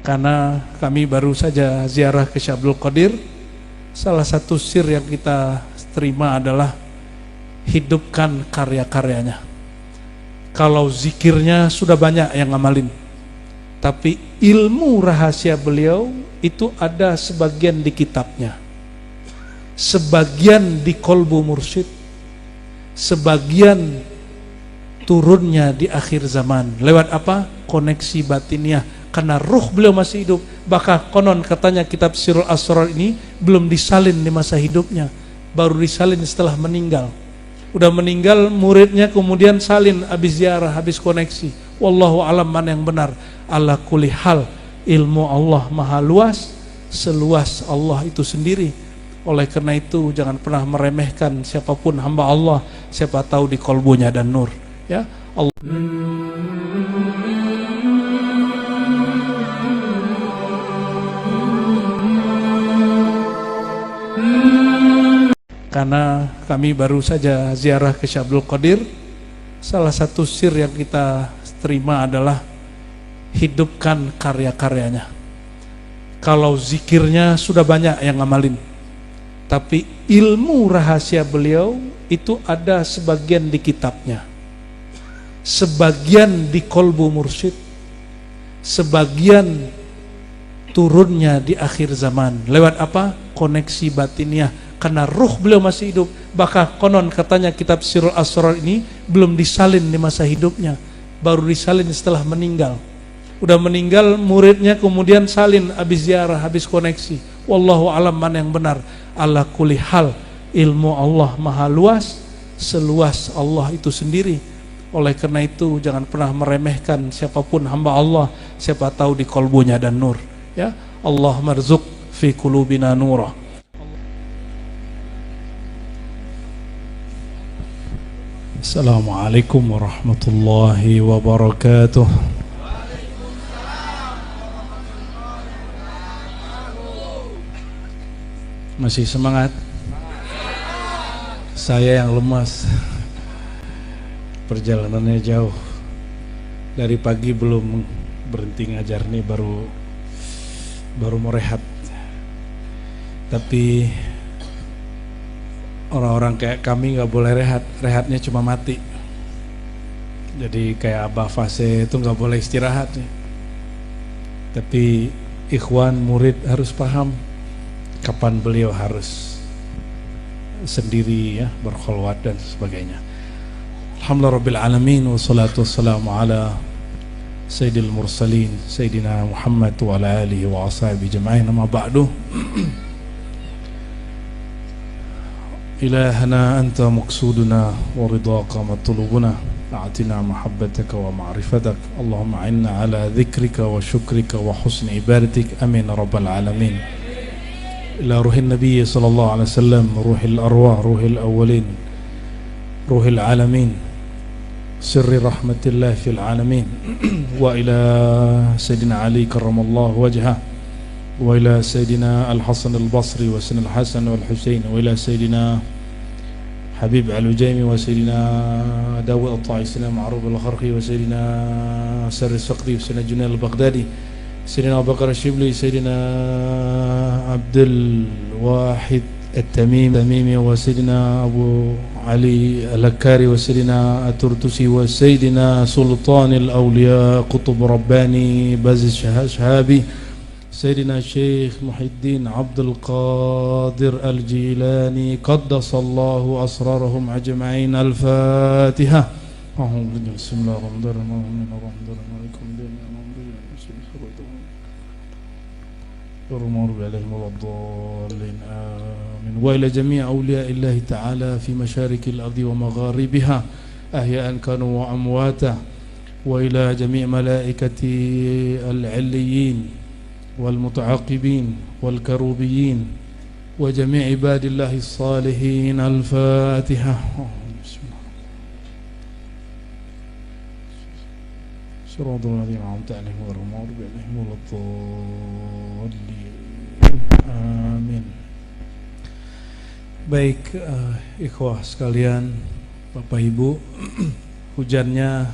karena kami baru saja ziarah ke Syekh Abdul Qadir. Salah satu sir yang kita terima adalah hidupkan karya-karyanya. Kalau zikirnya sudah banyak yang ngamalin, tapi ilmu rahasia beliau itu ada sebagian di kitabnya, sebagian di kolbu mursyid, sebagian turunnya di akhir zaman. Lewat apa? Koneksi batiniah. Karena ruh beliau masih hidup. Bahkan konon katanya kitab Sirul Asrar ini belum disalin di masa hidupnya, baru disalin setelah meninggal. Udah meninggal, muridnya kemudian salin habis ziarah, habis koneksi. Wallahu alam mana yang benar. Ala kulli hal, ilmu Allah maha luas, seluas Allah itu sendiri. Oleh karena itu jangan pernah meremehkan siapapun hamba Allah, siapa tahu di kolbunya dan nur. Ya Allah. Karena kami baru saja ziarah ke Syekh Abdul Qadir. Salah satu sir yang kita terima adalah hidupkan karya-karyanya. Kalau zikirnya sudah banyak yang ngamalin, tapi ilmu rahasia beliau itu ada sebagian di kitabnya, sebagian di kolbu mursyid, sebagian turunnya di akhir zaman. Lewat apa? Koneksi batiniah. Karena ruh beliau masih hidup. Bahkan konon katanya kitab Sirul Asrar ini belum disalin di masa hidupnya, baru disalin setelah meninggal. Udah meninggal, muridnya kemudian salin habis ziarah, habis koneksi. Wallahu alam mana yang benar. Ala kulli hal, ilmu Allah maha luas, seluas Allah itu sendiri. Oleh karena itu jangan pernah meremehkan siapapun hamba Allah, siapa tahu di kolbunya dan nur. Ya Allah marzuq fi qulubina nura. Assalamualaikum warahmatullahi wabarakatuh. Masih semangat? Saya yang lemas. Perjalanannya jauh. Dari pagi belum berhenti ngajar nih, baru mau rehat. Tapi orang-orang kayak kami nggak boleh rehat, rehatnya cuma mati. Jadi kayak Abah Fase itu nggak boleh istirahat nih. Tapi ikhwan murid harus paham kapan beliau harus sendiri ya, berkholwat dan sebagainya. Alhamdulillah Rabbil Alamin, wassalatu wassalamu ala Sayyidil Mursalin Sayyidina Muhammad wa ala alihi wa ashabihi jama'in, amma ba'du. إلهنا أنت مقصودنا ورضاك مطلوبنا أعطنا محبتك ومعرفتك اللهم أعنا على ذكرك وشكرك وحسن عبادتك أمين رب العالمين. إلى روح النبي صلى الله عليه وسلم، روح الأرواح، روح الأولين، روح العالمين، سر رحمة الله في العالمين. وإلى سيدنا علي كرم الله وجهه، وإلى سيدنا الحسن البصري وسيدنا الحسن والحسين، وإلى سيدنا حبيب العجيمي وسيدنا داود الطائي، سيدنا معروف الخرقي وسيدنا سر السقطي وسيدنا جنيد البغدادي، سيدنا أبو بكر الشبلي، سيدنا عبد الواحد التميمي وسيدنا أبو علي الهكاري وسيدنا الترتسي وسيدنا سلطان الأولياء قطب رباني باز الشهابي، سيدنا الشيخ محي الدين عبد القادر الجيلاني قدس الله أسرارهم أجمعين. الفاتحة. بسم الله الرحمن الرحيم. آمين. وإلى جميع أولياء الله تعالى في مشارق الأرض ومغاربها أحياء كانوا وأمواتا، وإلى جميع ملائكة العليين والمتعاقبين والكروبيين وجميع عباد الله الصالحين. الفاتحة. صراط الذين أنعمت عليهم غير المغضوب عليهم ولا الضالين. Amin. Baik, ikhwah sekalian, Bapak Ibu, hujannya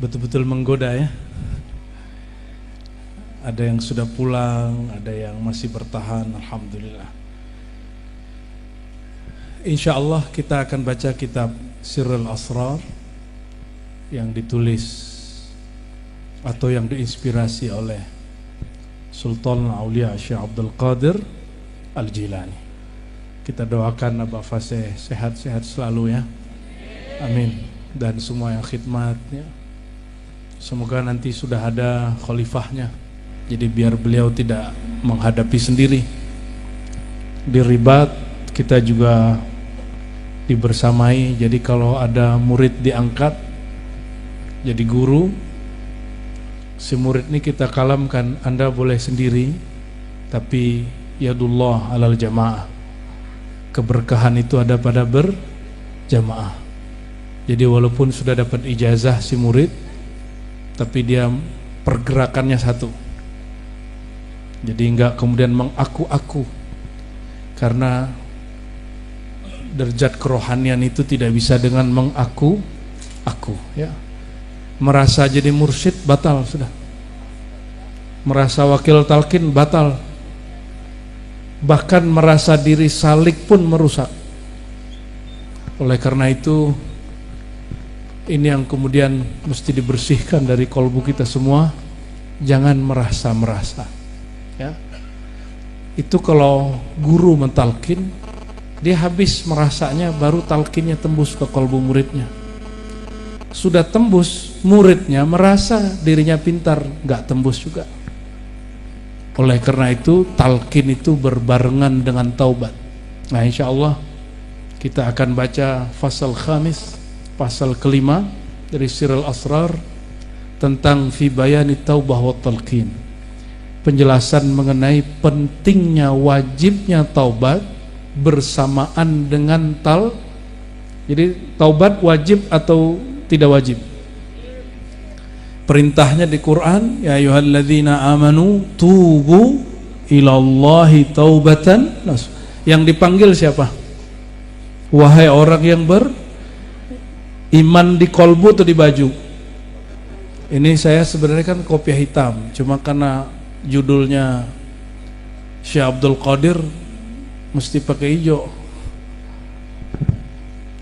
betul-betul menggoda ya. Ada yang sudah pulang, ada yang masih bertahan, alhamdulillah. Insya Allah kita akan baca kitab Sirrul Asrar yang ditulis atau yang diinspirasi oleh Sultan Aulia Syekh Abdul Qadir Al-Jilani. Kita doakan Abah Fasih sehat-sehat selalu ya. Amin. Dan semua yang khidmat ya. Semoga nanti sudah ada khalifahnya. Jadi biar beliau tidak menghadapi sendiri. Di Ribat kita juga dibersamai. Jadi kalau ada murid diangkat jadi guru, si murid ini kita kalamkan, Anda boleh sendiri, tapi yadullah alal jamaah. Keberkahan itu ada pada berjamaah. Jadi walaupun sudah dapat ijazah si murid, tapi dia pergerakannya satu. Jadi enggak kemudian mengaku-aku, karena derajat kerohanian itu tidak bisa dengan mengaku-aku ya. Merasa jadi mursyid batal sudah. Merasa wakil talqin batal. Bahkan merasa diri salik pun merusak. Oleh karena itu ini yang kemudian mesti dibersihkan dari kolbu kita semua. Jangan merasa-merasa ya. Itu kalau guru mentalkin, dia habis merasanya baru talkinnya tembus ke kolbu muridnya. Sudah tembus, muridnya merasa dirinya pintar, nggak tembus juga. Oleh karena itu talqin itu berbarengan dengan taubat. Nah insya Allah kita akan baca fasal khamis, pasal kelima dari Sirrul Asrar tentang fi bayani taubah wa talqin. Penjelasan mengenai pentingnya wajibnya taubat bersamaan dengan jadi taubat wajib atau tidak wajib? Perintahnya di Quran, ya ayyuhalladzina amanu tubu ilallahi taubatan nasuha. Yang dipanggil siapa? Wahai orang yang beriman di kolbu atau di baju? Ini saya sebenarnya kan kopiah hitam, cuma karena judulnya Syekh Abdul Qadir mesti pakai hijau.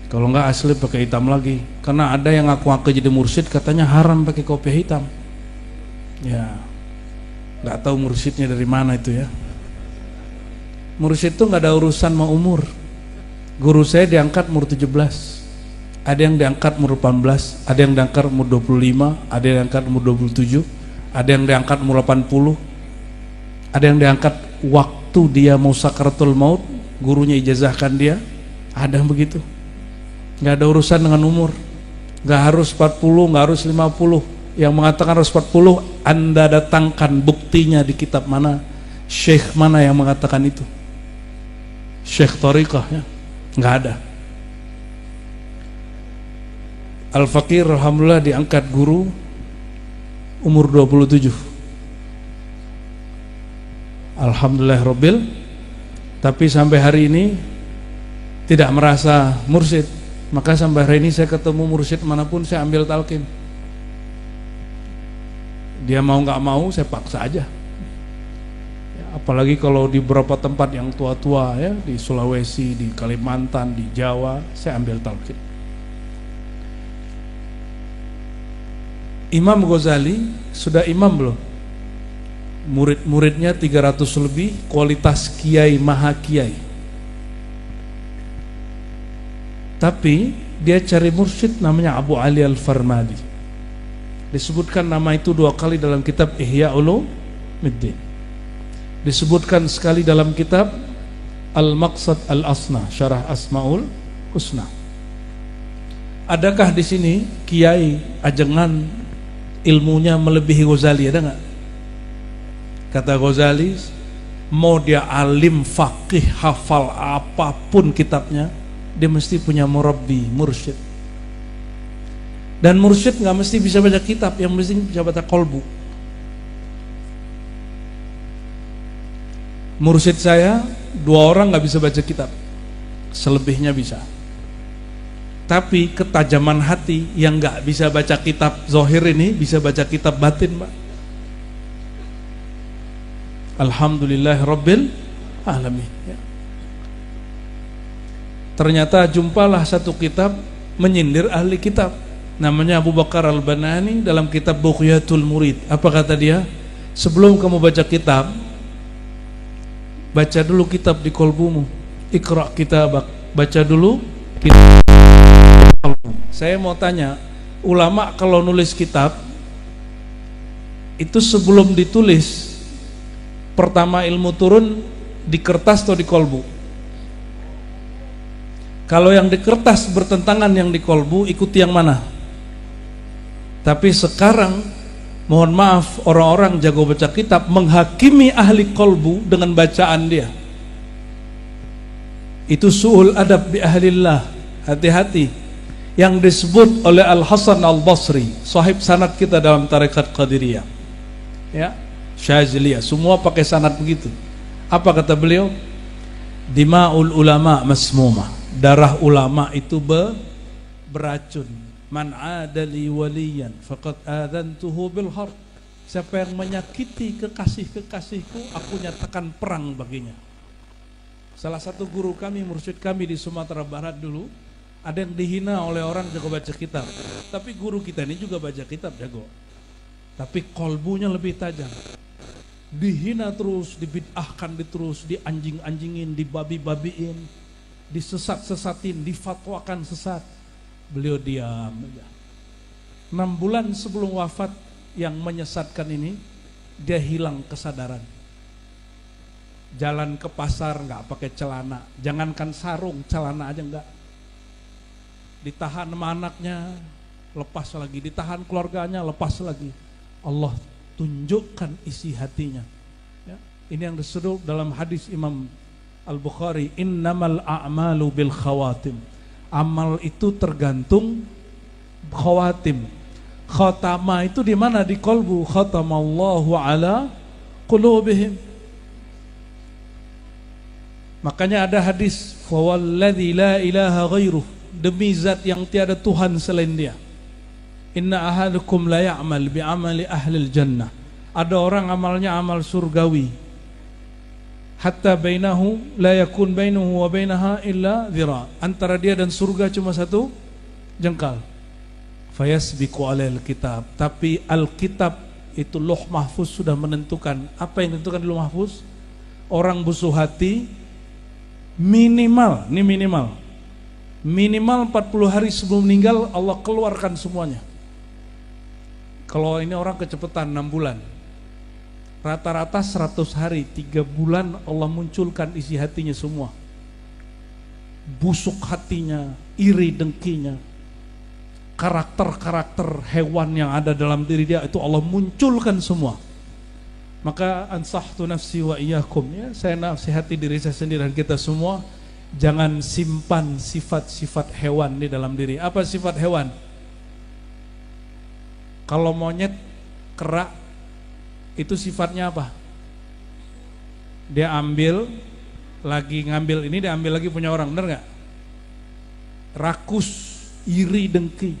Kalau enggak asli pakai hitam lagi. Karena ada yang ngaku-ngaku jadi mursyid katanya haram pakai kopiah hitam. Ya, nggak tahu mursyidnya dari mana itu ya. Mursyid itu nggak ada urusan sama umur. Guru saya diangkat umur 17. Ada yang diangkat umur 18, ada yang diangkat umur 25, ada yang diangkat umur 27, ada yang diangkat umur 80. Ada yang diangkat waktu dia mau sakaratul maut, gurunya ijazahkan dia. Ada yang begitu. Nggak ada urusan dengan umur. Nggak harus 40, nggak harus 50. Yang mengatakan harus 40, Anda datangkan buktinya di kitab mana, syekh mana yang mengatakan itu. Syekh Thariqah ya, nggak ada. Al-Fakir alhamdulillah diangkat guru umur 27. Alhamdulillah Robbil. Tapi sampai hari ini tidak merasa mursyid. Maka sampai hari ini saya ketemu mursyid manapun saya ambil talqin. Dia mau nggak mau saya paksa aja ya, apalagi kalau di beberapa tempat yang tua-tua ya, di Sulawesi, di Kalimantan, di Jawa, saya ambil talqin. Imam Ghazali sudah imam belum? Murid-muridnya 300 lebih, kualitas kiai maha kiai. Tapi dia cari mursyid namanya Abu Ali Al-Farmadi. Disebutkan nama itu 2 kali dalam kitab Ihya Ulumuddin. Disebutkan sekali dalam kitab Al-Maqsad Al-Asna, Syarah Asmaul Husna. Adakah di sini kiai ajengan ilmunya melebihi Ghazali? Ada nggak? Kata Ghazali, mau dia alim, faqih, hafal apapun kitabnya, dia mesti punya murabbi, mursyid. Dan mursyid nggak mesti bisa baca kitab, yang mesti bisa baca kolbu. Mursyid saya 2 orang nggak bisa baca kitab, selebihnya bisa. Tapi ketajaman hati yang nggak bisa baca kitab zohir ini bisa baca kitab batin, Pak. Alhamdulillahirabbil alamin. Ya. Ternyata jumpalah satu kitab menyindir ahli kitab, namanya Abu Bakar Al-Banani dalam kitab Bughyatul Murid. Apa kata dia? Sebelum kamu baca kitab, baca dulu kitab di kolbumu. Iqra kitabak, baca dulu kitab. Saya mau tanya, ulama kalau nulis kitab itu sebelum ditulis, pertama ilmu turun di kertas atau di kolbu? Kalau yang di kertas bertentangan yang di kolbu, ikuti yang mana? Tapi sekarang, mohon maaf, orang-orang jago baca kitab menghakimi ahli kolbu dengan bacaan dia. Itu su'ul adab bi ahlillah. Hati-hati. Yang disebut oleh Al-Hasan Al-Basri, sahib sanad kita dalam tarekat Qadiriyah, ya, Syaziliyah, semua pakai sanad begitu. Apa kata beliau? Dima'ul ulama masmumah, darah ulama itu beracun. Man adali waliyan faqad adantuhu bil harb. Siapa yang menyakiti kekasih-kekasihku, aku nyatakan perang baginya. Salah satu guru kami, mursyid kami di Sumatera Barat dulu, ada yang dihina oleh orang jago baca kitab. Tapi guru kita ini juga baca kitab jago, tapi kolbunya lebih tajam. Dihina terus, dibid'ahkan terus, dianjing-anjingin, dibabi-babiin, disesat-sesatin, difatwakan sesat. Beliau diam aja. 6 bulan sebelum wafat yang menyesatkan ini, dia hilang kesadaran. Jalan ke pasar nggak pakai celana, jangankan sarung, celana aja nggak. Ditahan sama anaknya, lepas lagi. Ditahan keluarganya, lepas lagi. Allah tunjukkan isi hatinya. Ya, ini yang disebut dalam hadis Imam Al-Bukhari, innamal a'malu bil khawatim. Amal itu tergantung khawatim. Khatama itu di mana? Di kolbu. Khatamallahu ala qulubihim. Makanya ada hadis, fawalladzi la ilaha ghairuh, demi zat yang tiada Tuhan selain dia. Inna ahadukum la ya'mal bi'amali ahlil jannah. Ada orang amalnya amal surgawi. Hatta bainahu la yakun bainahu wa bainaha illa dhira. Antara dia dan surga cuma satu jengkal. Fayasbiqu alail kitab. Tapi al-kitab itu Lauh Mahfuz sudah menentukan. Apa yang ditentukan di Lauh Mahfuz? Orang busuk hati minimal 40 hari sebelum meninggal Allah keluarkan semuanya. Kalau ini orang kecepatan 6 bulan, rata-rata 100 hari, 3 bulan Allah munculkan isi hatinya semua. Busuk hatinya, iri dengkinya, karakter-karakter hewan yang ada dalam diri dia itu Allah munculkan semua. Maka ansahtu nafsi wa iyyakum, ya, saya nasihati diri saya sendiri dan kita semua, jangan simpan sifat-sifat hewan di dalam diri. Apa sifat hewan? Kalau monyet kerak itu sifatnya apa? Dia ambil lagi, ngambil ini, dia ambil lagi punya orang, benar nggak? Rakus, iri dengki,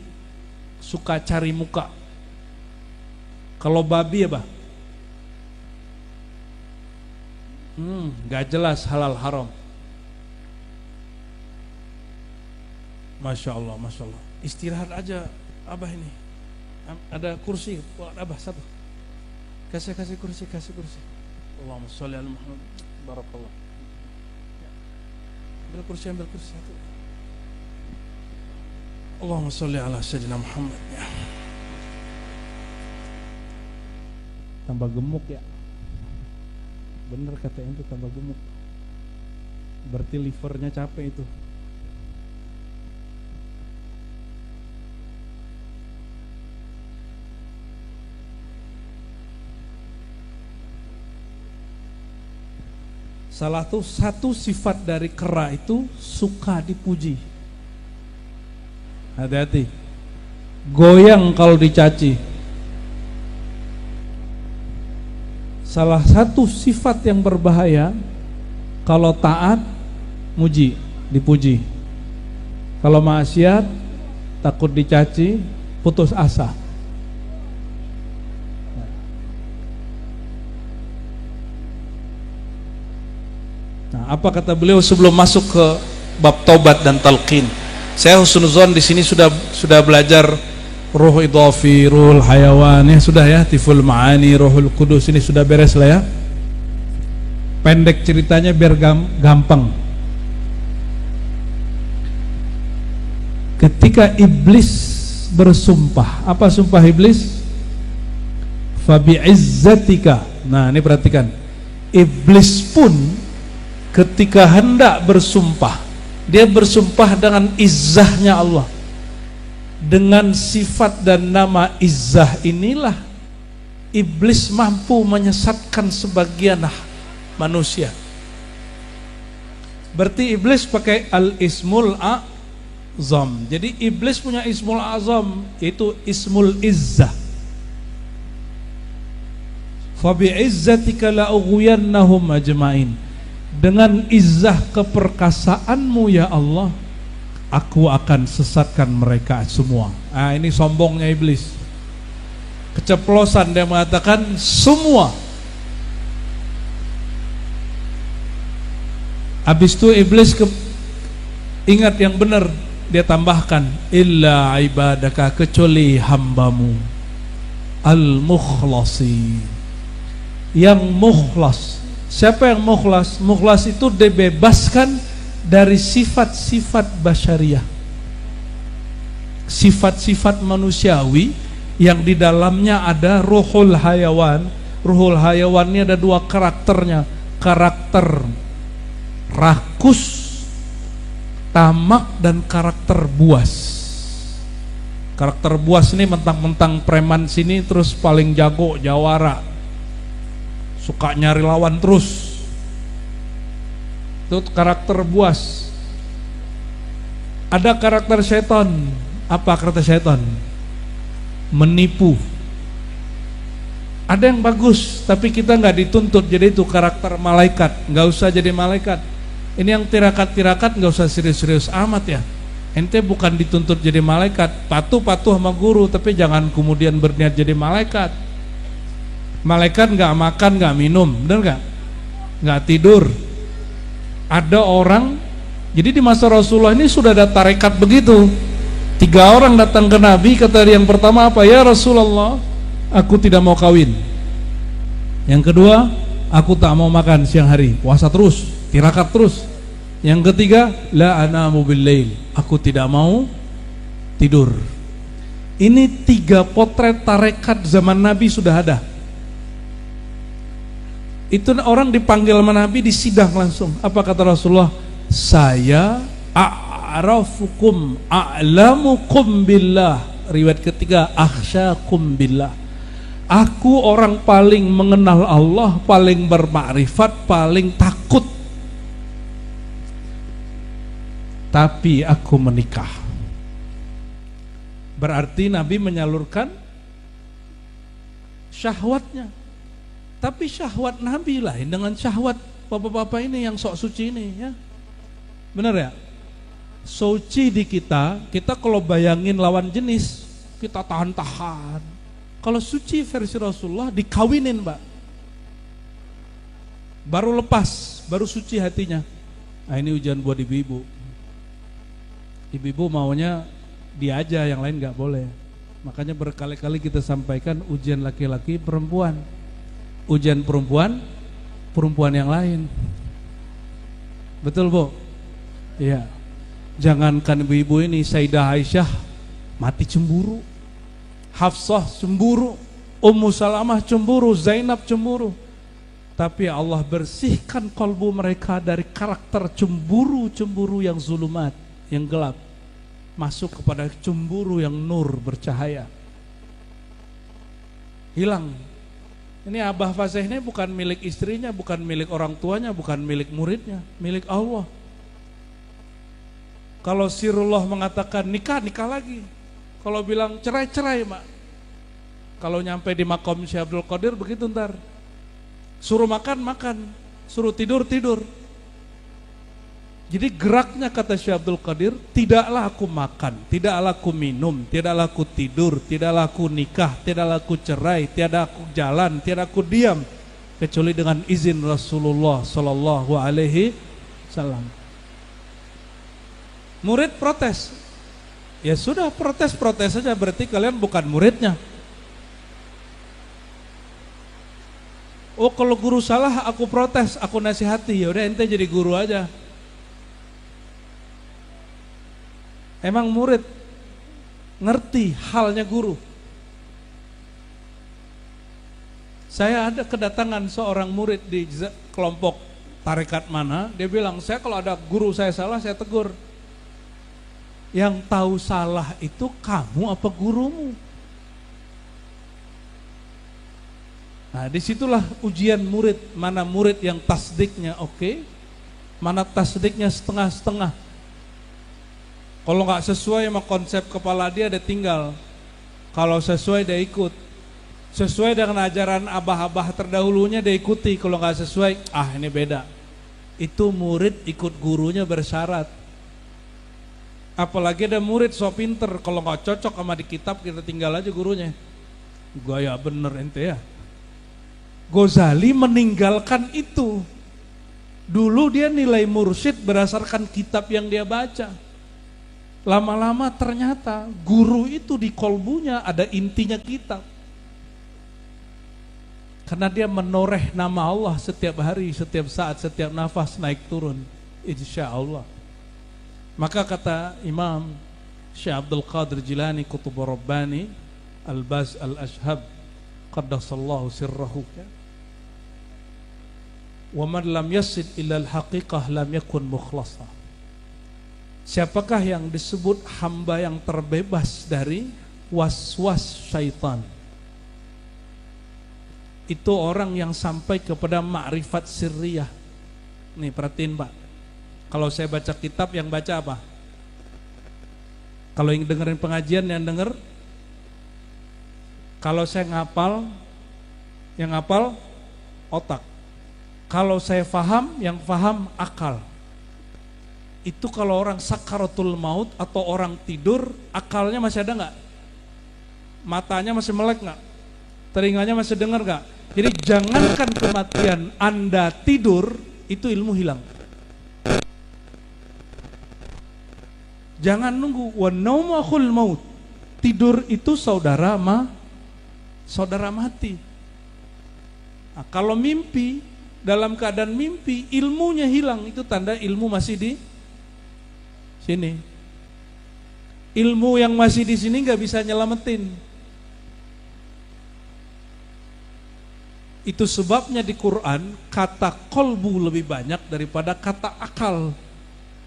suka cari muka. Kalau babi apa? Gak jelas halal haram. Masya Allah, Masya Allah. Istirahat aja Abah ini. Ada kursi buat Abah satu. Kasih kursi. Allahumma sholli ala Muhammad. Barakallah. Ambil kursi satu. Allahumma sholli ala Sayyidina Muhammad. Ya. Tambah gemuk ya. Bener katanya itu tambah gemuk. Berarti livernya capek itu. Satu sifat dari kera itu suka dipuji. Hati-hati. Goyang kalau dicaci. Salah satu sifat yang berbahaya, kalau taat muji, dipuji. Kalau maksiat takut dicaci, putus asa. Nah, apa kata beliau sebelum masuk ke bab taubat dan talqin? Saya husnuzon di sini sudah belajar ruh idhafi, ruhul hayawan ya, sudah ya, tiful ma'ani, ruhul kudus, ini sudah beres lah ya. Pendek ceritanya biar gampang. Ketika iblis bersumpah, apa sumpah iblis? Fabi'izzatika. Nah, ini perhatikan. Iblis pun ketika hendak bersumpah, dia bersumpah dengan izzahnya Allah. Dengan sifat dan nama izzah inilah iblis mampu menyesatkan sebagian manusia. Berarti iblis pakai al-ismul azam. Jadi iblis punya ismul azam, yaitu ismul izzah. Fa bi'izzatika la'ughwiyannahum ajma'in. Dengan izzah keperkasaanmu ya Allah, aku akan sesatkan mereka semua. Nah, ini sombongnya iblis. Keceplosan dia mengatakan semua. Habis itu iblis ingat yang benar, dia tambahkan illa ibadaka, kecuali hambamu al-mukhlasi, yang mukhlas. Siapa yang mukhlas? Mukhlas itu dibebaskan dari sifat-sifat basyariah, sifat-sifat manusiawi yang di dalamnya ada ruhul hayawan. Ruhul hayawan ini ada dua karakternya, karakter rakus, tamak, dan karakter buas. Karakter buas ini mentang-mentang preman sini terus paling jago, jawara, suka nyari lawan terus. Itu karakter buas. Ada karakter setan. Apa karakter setan? Menipu. Ada yang bagus, tapi kita nggak dituntut jadi itu karakter malaikat. Nggak usah jadi malaikat. Ini yang tirakat-tirakat nggak usah serius-serius amat ya. Ente bukan dituntut jadi malaikat. Patuh-patuh sama guru, tapi jangan kemudian berniat jadi malaikat. Malaikat nggak makan, nggak minum, benar nggak? Nggak tidur. Ada orang, jadi di masa Rasulullah ini sudah ada tarekat begitu. 3 orang datang ke Nabi, kata yang pertama apa? Ya Rasulullah, aku tidak mau kawin. Yang kedua, aku tak mau makan siang hari, puasa terus, tirakat terus. Yang ketiga, la anamu billail, aku tidak mau tidur. Ini 3 potret tarekat zaman Nabi sudah ada. Itu orang dipanggil sama Nabi, disidang langsung. Apa kata Rasulullah? Saya a'rafukum a'lamukum billah. Riwayat ketiga, akhsyakum billah. Aku orang paling mengenal Allah, paling bermakrifat, paling takut. Tapi aku menikah. Berarti Nabi menyalurkan syahwatnya. Tapi syahwat Nabi lain dengan syahwat bapak-bapak ini yang sok suci ini ya. Benar ya? Suci di kita kalau bayangin lawan jenis, kita tahan-tahan. Kalau suci versi Rasulullah dikawinin, Mbak. Baru lepas, baru suci hatinya. Nah, ini ujian buat ibu-ibu. Ibu-ibu maunya dia aja, yang lain gak boleh. Makanya berkali-kali kita sampaikan ujian laki-laki perempuan. Ujian perempuan yang lain. Betul, Bu? Iya. Jangankan ibu-ibu ini, Sayyidah Aisyah mati cemburu, Hafsah cemburu, Ummu Salamah cemburu, Zainab cemburu. Tapi Allah bersihkan kalbu mereka dari karakter cemburu-cemburu yang zulumat, yang gelap, masuk kepada cemburu yang nur, bercahaya. Hilang. Ini Abah Fasih ini bukan milik istrinya, bukan milik orang tuanya, bukan milik muridnya, milik Allah. Kalau Sirullah mengatakan nikah, nikah lagi. Kalau bilang cerai, cerai, Mak. Kalau nyampe di makom Syekh Abdul Qadir begitu ntar. Suruh makan, makan. Suruh tidur, tidur. Jadi geraknya kata Syekh Abdul Qadir, tidaklah aku makan, tidaklah aku minum, tidaklah aku tidur, tidaklah aku nikah, tidaklah aku cerai, tiada aku jalan, tiada aku diam kecuali dengan izin Rasulullah Sallallahu Alaihi Wasallam. Murid protes, ya sudah protes saja, berarti kalian bukan muridnya. Oh kalau guru salah aku protes, aku nasihati, ya udah ente jadi guru aja. Emang murid ngerti halnya guru? Saya ada kedatangan seorang murid di kelompok tarekat mana, dia bilang, saya kalau ada guru saya salah, saya tegur. Yang tahu salah itu kamu apa gurumu? Nah disitulah ujian murid, mana murid yang tasdiknya oke, mana tasdiknya setengah-setengah. Kalau nggak sesuai sama konsep kepala dia tinggal, kalau sesuai dia ikut. Sesuai dengan ajaran abah-abah terdahulunya dia ikuti, kalau nggak sesuai, ini beda. Itu murid ikut gurunya bersyarat. Apalagi ada murid so pinter, kalau nggak cocok sama di kitab kita tinggal aja gurunya. Gaya bener ente ya. Ghazali meninggalkan itu. Dulu dia nilai mursyid berdasarkan kitab yang dia baca. Lama-lama ternyata guru itu di kolbunya ada intinya kitab. Karena dia menoreh nama Allah setiap hari, setiap saat, setiap nafas naik turun, insya Allah. Maka kata Imam Syekh Abdul Qadir Jilani Qutub Rabbani Al-Baz Al-Ashhab Qaddasallahu sirrahu, wa man lam yasid illa al-haqiqah lam yakun mukhlasa. Siapakah yang disebut hamba yang terbebas dari was-was syaitan? Itu orang yang sampai kepada ma'rifat sirriyah. Nih perhatiin Pak, kalau saya baca kitab yang baca apa? Kalau yang dengerin pengajian yang denger. Kalau saya ngapal, yang ngapal otak. Kalau saya faham, yang faham akal. Itu kalau orang sakaratul maut atau orang tidur, akalnya masih ada nggak? Matanya masih melek nggak? Telinganya masih dengar nggak? Jadi jangankan kematian, Anda tidur, itu ilmu hilang. Jangan nunggu, wa naumu akhul maut. Tidur itu saudara mati. Nah, kalau mimpi, dalam keadaan mimpi, ilmunya hilang, itu tanda ilmu masih di sini. Ilmu yang masih di sini nggak bisa nyelamatin. Itu sebabnya di Quran kata kolbu lebih banyak daripada kata akal.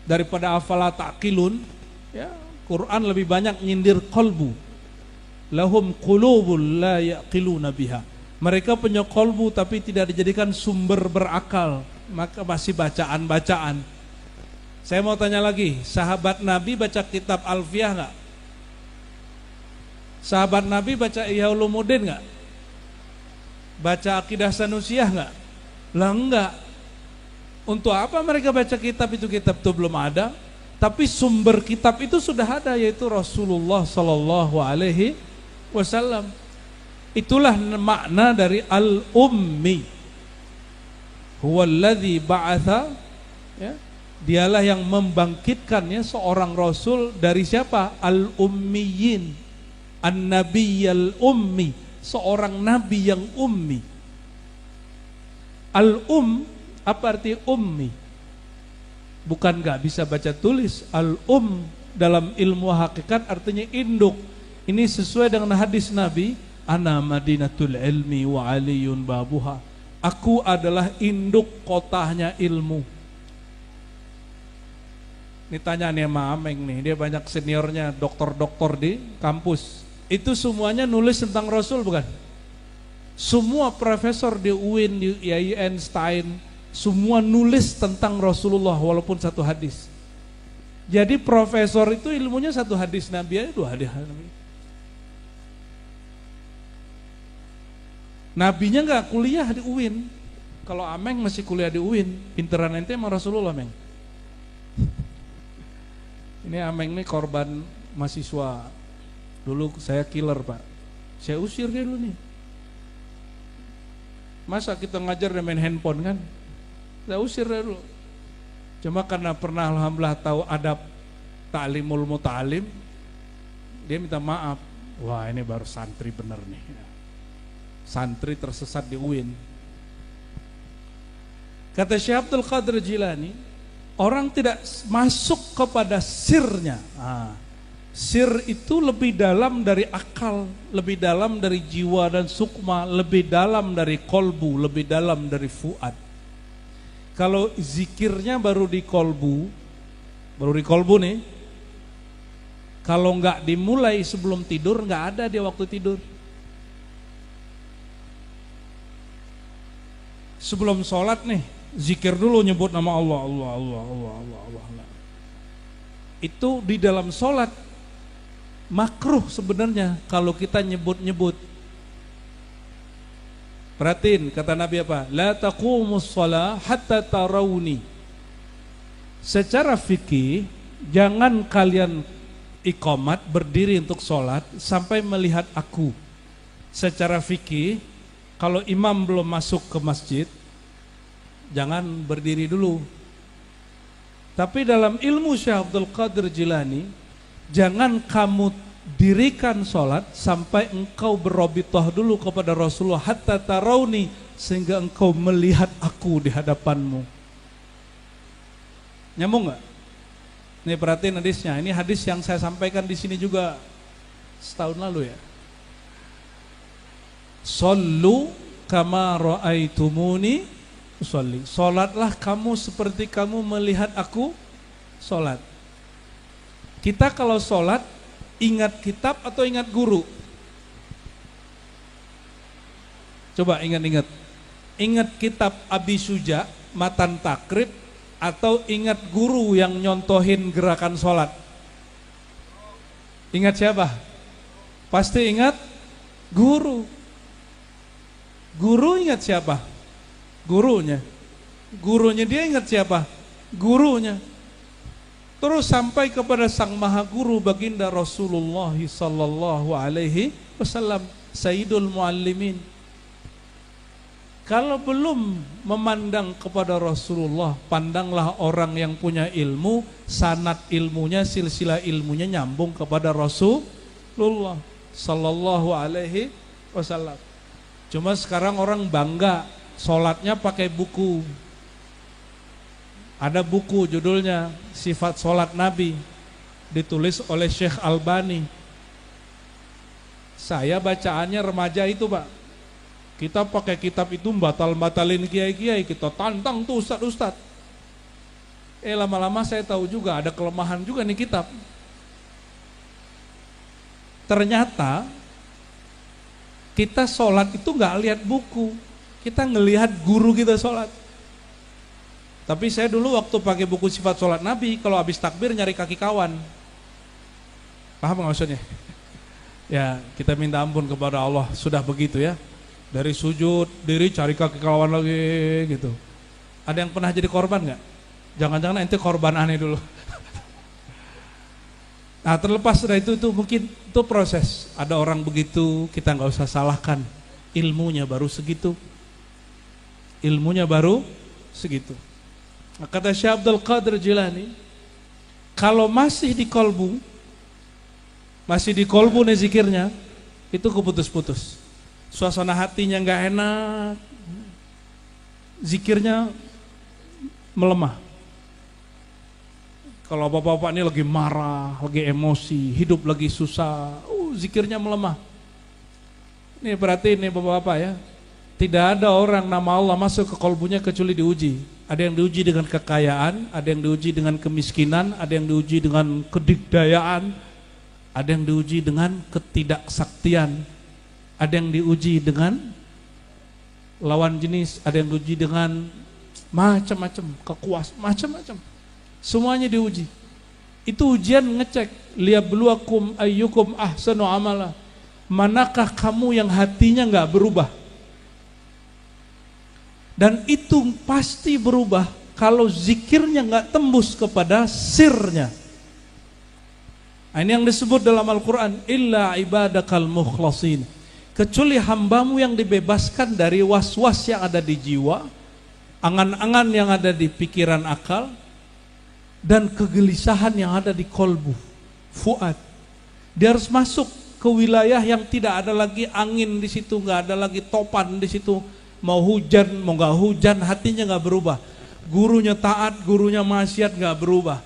Daripada afala ta'qilun, ya, Quran lebih banyak nyindir kolbu. Lahum qulubul la yaqiluna biha. Mereka punya kolbu tapi tidak dijadikan sumber berakal, maka masih bacaan-bacaan. Saya mau tanya lagi, sahabat Nabi baca kitab Alfiyah enggak? Sahabat Nabi baca Ihya Ulumuddin enggak? Baca Aqidah Sanusiyah enggak? Lah enggak. Untuk apa mereka baca kitab itu? Kitab itu belum ada, tapi sumber kitab itu sudah ada, yaitu Rasulullah Sallallahu Alaihi Wasallam. Itulah makna dari al-ummi. Huwallazi ba'atha, ya, dialah yang membangkitkannya seorang rasul dari siapa? Al-ummiyin, an-nabiyyal ummi, seorang nabi yang ummi. Apa arti ummi? Bukan gak bisa baca tulis. Dalam ilmu hakikat artinya induk. Ini sesuai dengan hadis Nabi, ana madinatul ilmi wa aliyun babuha. Aku adalah induk kotanya ilmu. Ini tanya nih sama Ameng nih, dia banyak seniornya, doktor-doktor di kampus. Itu semuanya nulis tentang Rasul bukan? Semua profesor di UIN, di Einstein, semua nulis tentang Rasulullah walaupun satu hadis. Jadi profesor itu ilmunya satu hadis Nabi aja, dua hadis Nabi. Nabinya nggak kuliah di UIN. Kalau Ameng masih kuliah di UIN, pinteran ente sama Rasulullah, Ameng. Ini Ameng nih korban mahasiswa. Dulu saya killer Pak, saya usir dia dulu nih. Masa kita ngajar dan main handphone kan? Kita usir dulu. Cuma karena pernah alhamdulillah tahu adab ta'limul muta'alim, dia minta maaf. Wah, ini baru santri bener nih. Santri tersesat di UIN. Kata Syekh Abdul Qadir Jilani, orang tidak masuk kepada sirnya. Sir itu lebih dalam dari akal, lebih dalam dari jiwa dan sukma, lebih dalam dari kolbu, lebih dalam dari fuad. Kalau zikirnya baru di kolbu nih, kalau nggak dimulai sebelum tidur, nggak ada dia waktu tidur. Sebelum sholat nih, zikir dulu, nyebut nama Allah, Allah, Allah, Allah, Allah, Allah. Itu di dalam sholat makruh sebenarnya kalau kita nyebut-nyebut. Perhatiin kata Nabi apa? La taqumus shalah hatta tarawni. Secara fikih jangan kalian iqamat berdiri untuk sholat sampai melihat aku. Secara fikih kalau imam belum masuk ke masjid jangan berdiri dulu. Tapi dalam ilmu Syekh Abdul Qadir Jilani, jangan kamu dirikan sholat sampai engkau berobitoh dulu kepada Rasulullah hatta tarawni, sehingga engkau melihat aku di hadapanmu. Nyambung nggak? Nih perhatiin hadisnya. Ini hadis yang saya sampaikan di sini juga setahun lalu ya. Shollu kama ra'aitumuni usolli. Sholatlah kamu seperti kamu melihat aku sholat. Kita kalau sholat ingat kitab atau ingat guru? Coba ingat-ingat. Ingat kitab Abi Suja, Matan Takrib, atau ingat guru yang nyontohin gerakan sholat? Ingat siapa? Pasti ingat guru. Guru ingat siapa? Gurunya. Gurunya dia ingat siapa? Gurunya. Terus sampai kepada sang maha guru baginda Rasulullah sallallahu alaihi wasallam, Sayyidul Muallimin. Kalau belum memandang kepada Rasulullah, pandanglah orang yang punya ilmu, sanad ilmunya, silsilah ilmunya nyambung kepada Rasulullah sallallahu alaihi wasallam. Cuma sekarang orang bangga sholatnya pakai buku. Ada buku judulnya Sifat Sholat Nabi, ditulis oleh Syekh Albani. Saya bacaannya remaja itu Pak. Kita pakai kitab itu batalin kiai-kiai, kita tantang tuh ustad-ustad. Lama-lama saya tahu juga ada kelemahan juga nih kitab. Ternyata kita sholat itu nggak lihat buku, kita ngelihat guru kita sholat. Tapi saya dulu waktu pakai buku Sifat Sholat Nabi, kalau habis takbir nyari kaki kawan. Paham nggak maksudnya? Ya kita minta ampun kepada Allah, sudah begitu ya. Dari sujud diri cari kaki kawan lagi gitu. Ada yang pernah jadi korban nggak? Jangan-jangan ente korban aneh dulu. Nah terlepas dari itu mungkin itu proses. Ada orang begitu, kita nggak usah salahkan. Ilmunya baru segitu. Ilmunya baru segitu. Nah, kata Syekh Abdul Qadir Jilani, kalau masih di kolbu nih zikirnya, itu keputus-putus. Suasana hatinya nggak enak, zikirnya melemah. Kalau bapak-bapak ini lagi marah, lagi emosi, hidup lagi susah, zikirnya melemah. Nih perhatiin nih bapak-bapak ya, tidak ada orang nama Allah masuk ke kolbunya kecuali diuji. Ada yang diuji dengan kekayaan, ada yang diuji dengan kemiskinan, ada yang diuji dengan kedikdayaan, ada yang diuji dengan ketidaksaktian, ada yang diuji dengan lawan jenis, ada yang diuji dengan macam-macam kekuasaan, macam-macam. Semuanya diuji. Itu ujian ngecek, liyabluwakum ayyukum ahsanu amala. Manakah kamu yang hatinya enggak berubah? Dan itu pasti berubah kalau zikirnya enggak tembus kepada sirnya. Nah, ini yang disebut dalam Al-Quran, illa ibadakal mukhlasin. kecuali hambamu yang dibebaskan dari was-was yang ada di jiwa, angan-angan yang ada di pikiran akal, dan kegelisahan yang ada di kolbu, fuad. Dia harus masuk ke wilayah yang tidak ada lagi angin di situ, nggak ada lagi topan di situ. Mau hujan, mau nggak hujan, hatinya nggak berubah. Gurunya taat, gurunya maksiat, nggak berubah.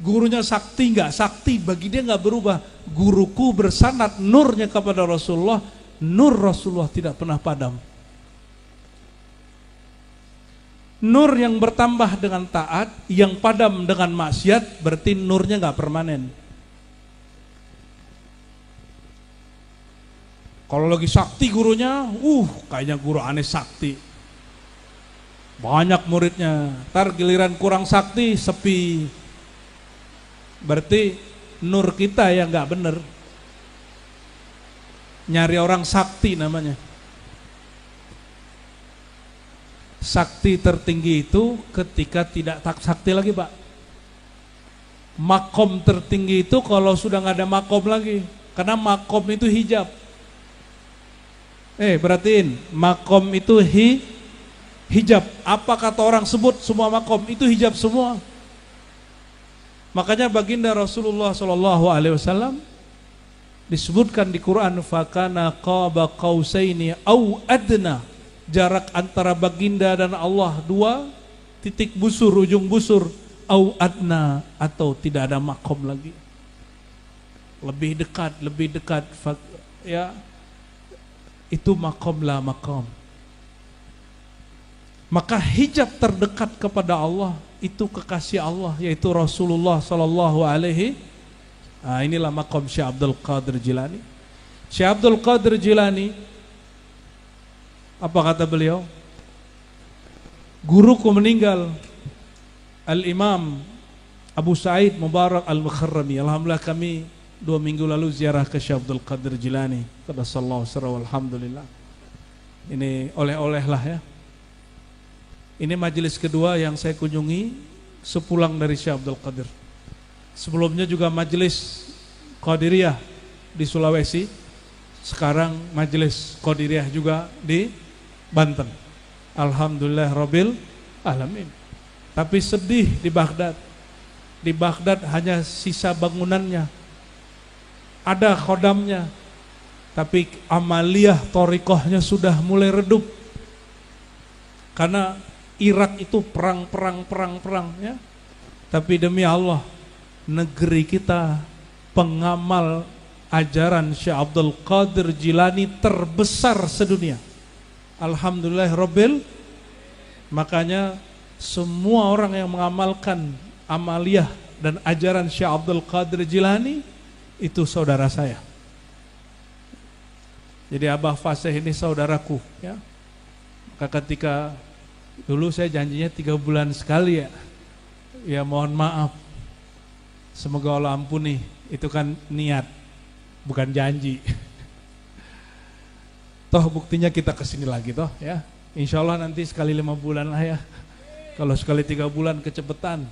Gurunya sakti, nggak sakti, bagi dia nggak berubah. Guruku bersanad nurnya kepada Rasulullah, nur Rasulullah tidak pernah padam. Nur yang bertambah dengan taat, yang padam dengan maksiat, berarti nurnya nggak permanen. Kalau lagi sakti gurunya, kayaknya guru aneh sakti. Banyak muridnya, ntar giliran kurang sakti, sepi. Berarti nur kita yang nggak bener. Nyari orang sakti namanya. Sakti tertinggi itu ketika tidak tak sakti lagi, Pak. Makom tertinggi itu kalau sudah nggak ada makom lagi, karena makom itu hijab. Perhatiin, makom itu hijab. Apa kata orang sebut semua makom itu hijab semua. Makanya baginda Rasulullah SAW disebutkan di Quran, fakana qaba qausaini au adna, jarak antara baginda dan Allah 2 titik busur, ujung busur, au adna, atau tidak ada makom lagi, lebih dekat ya, itu makom lah makom. Maka hijab terdekat kepada Allah itu kekasih Allah, yaitu Rasulullah sallallahu alaihi. Inilah makom Syekh Abdul Qadir Jilani. Syekh Abdul Qadir Jilani, apa kata beliau? Guruku meninggal, Al-Imam Abu Sa'id Mubarak Al-Mukharrami. Alhamdulillah kami 2 minggu lalu ziarah ke Syekh Abdul Qadir Jilani. Qaddasallahu sirrahu, alhamdulillah. Ini oleh-oleh lah ya. Ini majelis kedua yang saya kunjungi sepulang dari Syekh Abdul Qadir. Sebelumnya juga majelis Qadiriyah di Sulawesi. Sekarang majelis Qadiriyah juga di Banten. Alhamdulillah Rabbil Alamin. Tapi sedih di Baghdad. Di Baghdad hanya sisa bangunannya. Ada khodamnya. Tapi amaliyah thariqahnya sudah mulai redup. Karena Irak itu perang ya. Tapi demi Allah, negeri kita pengamal ajaran Syekh Abdul Qadir Jilani terbesar sedunia. Alhamdulillah Rabbil. Makanya semua orang yang mengamalkan amaliyah dan ajaran Syekh Abdul Qadir Jilani itu saudara saya. Jadi Abah Fasih ini saudaraku ya. Maka ketika dulu saya janjinya 3 bulan sekali ya. Ya mohon maaf. Semoga Allah ampuni. Itu kan niat, bukan janji. Toh buktinya kita kesini lagi toh ya. Insya Allah nanti sekali 5 bulan lah ya. Kalau sekali 3 bulan kecepetan.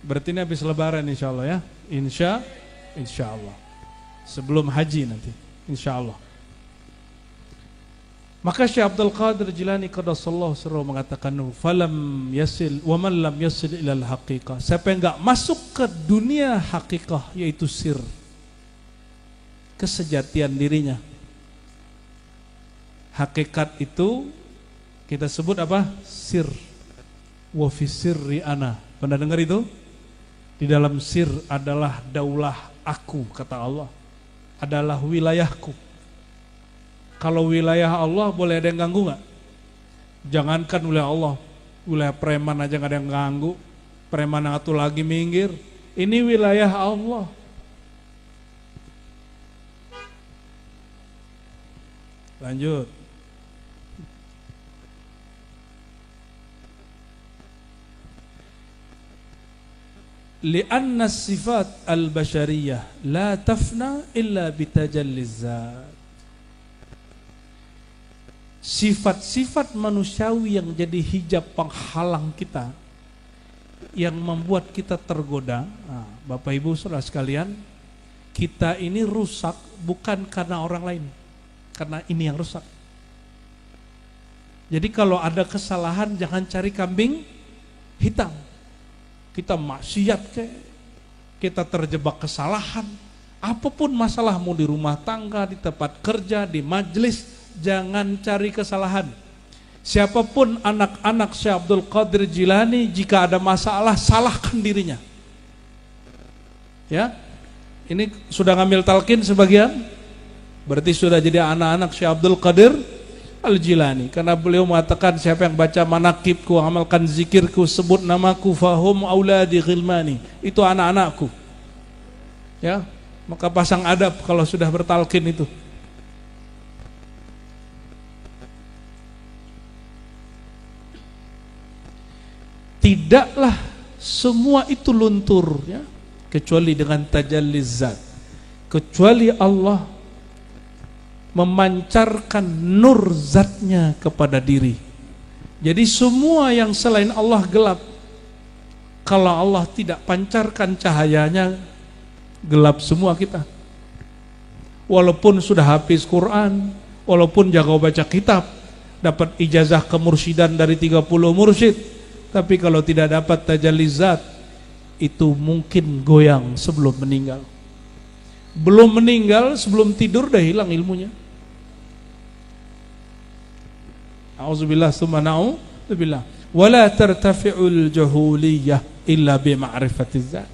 Berarti ini habis lebaran insya Allah ya. Insya Allah. Sebelum haji nanti. Insya Allah. Maka Syekh Abdul Qadir Jilani qaddasallahu sirrahu mengatakan, falam yasil wa man lam yasil ilal haqiqah. Siapa yang enggak masuk ke dunia hakikah, yaitu sir, kesejatian dirinya. Hakikat itu kita sebut apa? Sir. Wa fi sirri ana. Pernah dengar itu? Di dalam sir adalah daulah aku, kata Allah. Adalah wilayahku. Kalau wilayah Allah boleh ada yang ganggu nggak? Jangankan wilayah Allah, wilayah preman aja nggak ada yang ganggu. Preman yang satu lagi minggir. Ini wilayah Allah. Lanjut. Lianna sifat al-bashariyah la tafna illa bitajalliz zat. Sifat-sifat manusiawi yang jadi hijab penghalang kita, yang membuat kita tergoda. Bapak Ibu saudara sekalian, kita ini rusak bukan karena orang lain. karena ini yang rusak. Jadi kalau ada kesalahan jangan cari kambing hitam. Kita maksiat kita terjebak kesalahan, apapun masalah mau di rumah tangga, di tempat kerja, di majelis, jangan cari kesalahan. Siapapun anak-anak Syekh Abdul Qadir Jilani, jika ada masalah salahkan dirinya. Ya, ini sudah ngambil talqin sebagian, berarti sudah jadi anak-anak Syekh Abdul Qadir Al-Jilani, karena beliau mengatakan siapa yang baca manakibku, amalkan zikirku, sebut namaku, fahum auladi ghilmani, itu anak-anakku. Ya, maka pasang adab kalau sudah bertalqin itu. Tidaklah semua itu luntur, ya, kecuali dengan tajalli zat, kecuali Allah memancarkan nur zatnya kepada diri. Jadi semua yang selain Allah gelap. Kalau Allah tidak pancarkan cahayanya, gelap semua kita. Walaupun sudah hafiz Quran, walaupun jago baca kitab, dapat ijazah kemursyidhan dari 30 mursyid, tapi kalau tidak dapat tajalli zat, itu mungkin goyang sebelum meninggal. Belum meninggal, sebelum tidur dah hilang ilmunya. A'udzubillah tsumma na'udzubillah. Wala tartafi'ul jahuliyah illa bi ma'rifatiz zat.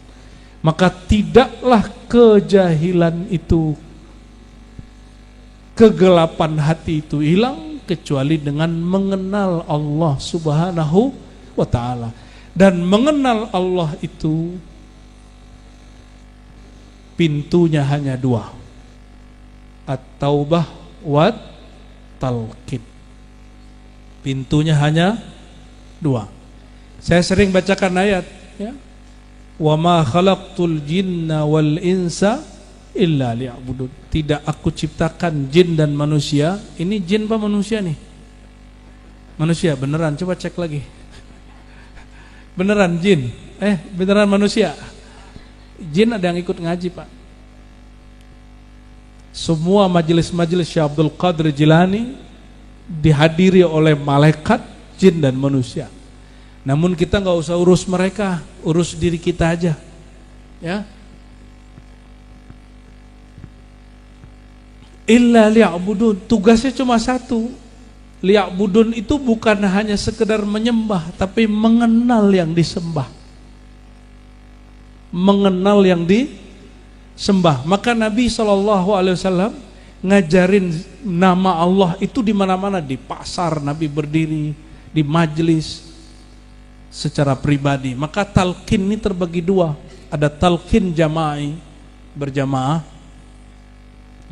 Maka tidaklah kejahilan itu, kegelapan hati itu hilang kecuali dengan mengenal Allah Subhanahu wa ta'ala. Dan mengenal Allah itu pintunya hanya dua, at-taubah wa talqin. Pintunya hanya dua. Saya sering bacakan ayat, ya, wa ma khalaqtul jinna wal insa illa liya'budun. Tidak aku ciptakan jin dan manusia. Ini jin apa manusia nih? Manusia, beneran, coba cek lagi. Beneran jin? Beneran manusia? Jin ada yang ikut ngaji, Pak. Semua majelis-majelis Syekh Abdul Qadir Jilani dihadiri oleh malaikat, jin dan manusia. Namun kita nggak usah urus mereka, urus diri kita aja. Ya. Illa liya'budun, tugasnya cuma satu. Liya'budun itu bukan hanya sekedar menyembah, tapi mengenal yang disembah. Mengenal yang disembah. Maka Nabi SAW ngajarin nama Allah itu di mana-mana, di pasar Nabi berdiri, di majelis, secara pribadi. Maka talqin ini terbagi dua, ada talqin jama'i, berjamaah,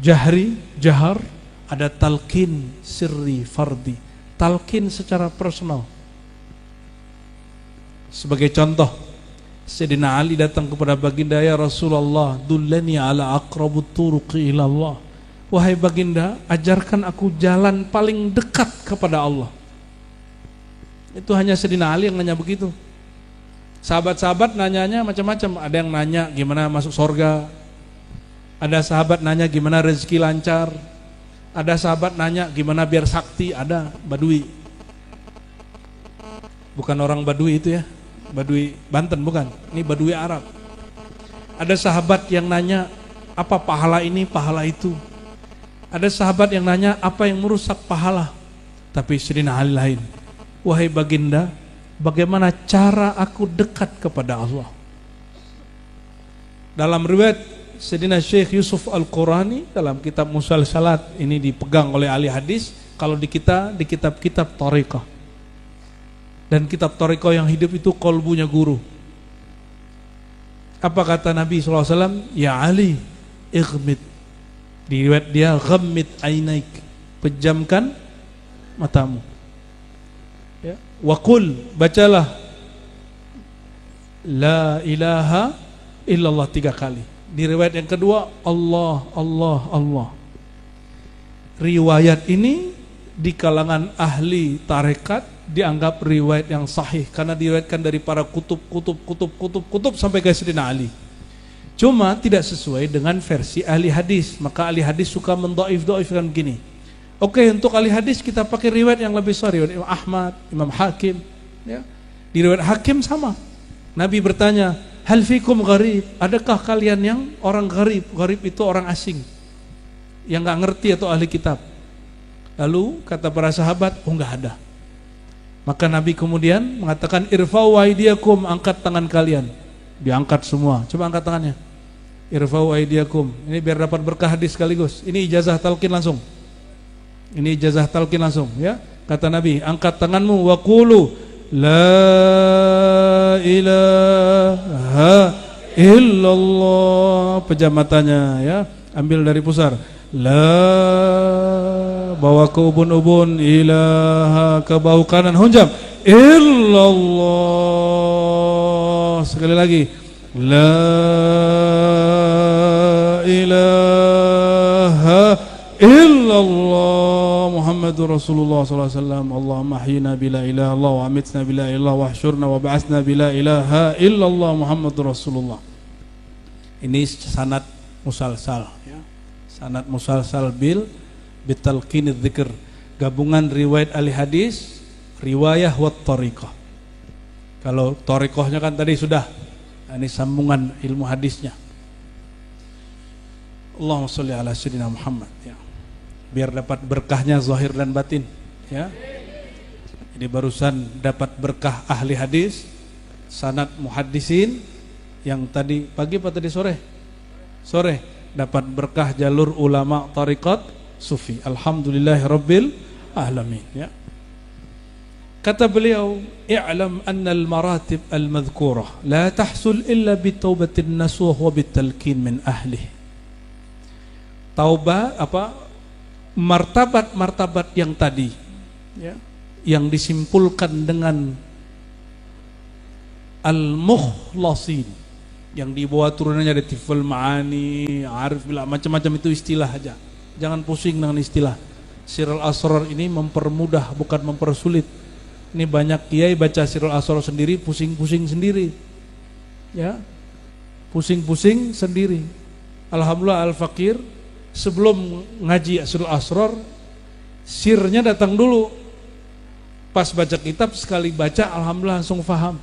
jahri, jahar, ada talqin sirri, fardi, talqin secara personal. Sebagai contoh, Sayyidina Ali datang kepada baginda, ya Rasulullah, dullani ala aqrabut turuqi ila Allah. Wahai baginda, ajarkan aku jalan paling dekat kepada Allah. Itu hanya Sayyidina Ali yang nanya begitu. Sahabat-sahabat nanyanya macam-macam. Ada yang nanya gimana masuk surga. Ada sahabat nanya gimana rezeki lancar. Ada sahabat nanya gimana biar sakti. Ada Badui. Bukan orang Badui itu ya, Badui Banten bukan. Ini Badui Arab. Ada sahabat yang nanya apa pahala ini, pahala itu. Ada sahabat yang nanya apa yang merusak pahala. Tapi Sayyidina Ali lain. Wahai baginda, bagaimana cara aku dekat kepada Allah? Dalam riwayat Sayyidina Syekh Yusuf Al-Qurani dalam kitab Musalsalat, ini dipegang oleh ahli hadis. Kalau di kita, di kitab-kitab Thariqah. Dan kitab Thariqah yang hidup itu kolbunya guru. Apa kata Nabi SAW? Ya Ali, ighmid. Di riwayat dia, ghammid ainaik, pejamkan matamu. Ya. Wa qul, bacalah la ilaha illallah 3 kali. Di riwayat yang kedua, Allah, Allah, Allah. Riwayat ini di kalangan ahli tarekat dianggap riwayat yang sahih karena diriwayatkan dari para kutub sampai ke Sayyidina Ali. Cuma tidak sesuai dengan versi ahli hadis. Maka ahli hadis suka mendoif-doifkan begini. Oke, untuk ahli hadis kita pakai riwayat yang lebih sahih, Imam Ahmad, Imam Hakim, ya. Di riwayat Hakim sama. Nabi bertanya, "Hal fikum gharib?" Adakah kalian yang orang gharib? Gharib itu orang asing yang enggak ngerti atau ahli kitab. Lalu kata para sahabat, "Oh, enggak ada." Maka Nabi kemudian mengatakan, "Irfa'u aydiyakum," angkat tangan kalian. Diangkat semua. Coba angkat tangannya. Irfa'u aydiyakum. Ini biar dapat berkah hadis sekaligus. Ini ijazah talqin langsung. Ini ijazah talqin langsung, ya. Kata Nabi, angkat tanganmu wa qulu la ilaha illallah. Pejam matanya, ya. Ambil dari pusar. La, bawa ke ubun-ubun, ilaha ke bahu kanan, hunjam. Illallah. Sekali lagi. La ilaha illallah Muhammadur Rasulullah sallallahu alaihi wasallam. Allahumma ahyina bila ilaha illallah wa amitna bila ilaha illallah wa ahsyurna wa ba'atsna bila ilaha illallah Muhammadur Rasulullah. Ini sanad musalsal, ya. Sanad musalsal bitalqin dzikr, gabungan riwayat ahli hadis, riwayah wa thariqah. Kalau thariqahnya kan tadi sudah, ini sambungan ilmu hadisnya. Allahumma sholli ala sayyidina Muhammad, ya. Biar dapat berkahnya zahir dan batin, ya. Jadi barusan dapat berkah ahli hadis, sanad muhaddisin, yang tadi pagi apa tadi sore? Sore dapat berkah jalur ulama tariqat sufi. Alhamdulillahirabbil alamin, ya. Kata beliau, "I'lam anna al-maratib al-madhkurah la tahsul illa bi taubatin nasuh wa bitalqin min ahlihi." Taubat martabat-martabat yang tadi, ya, yang disimpulkan dengan al-mukhlasin, yang dibawa turunannya dari Tiful Ma'ani, Arif Billah, macam-macam itu istilah aja. Jangan pusing dengan istilah. Sirul Asrar ini mempermudah, bukan mempersulit. Ini banyak kiai baca Sirul Asrar sendiri, pusing-pusing sendiri, ya, pusing-pusing sendiri. Alhamdulillah Al-Fakir sebelum ngaji Sirul Asrar, sirnya datang dulu. Pas baca kitab, sekali baca alhamdulillah langsung faham.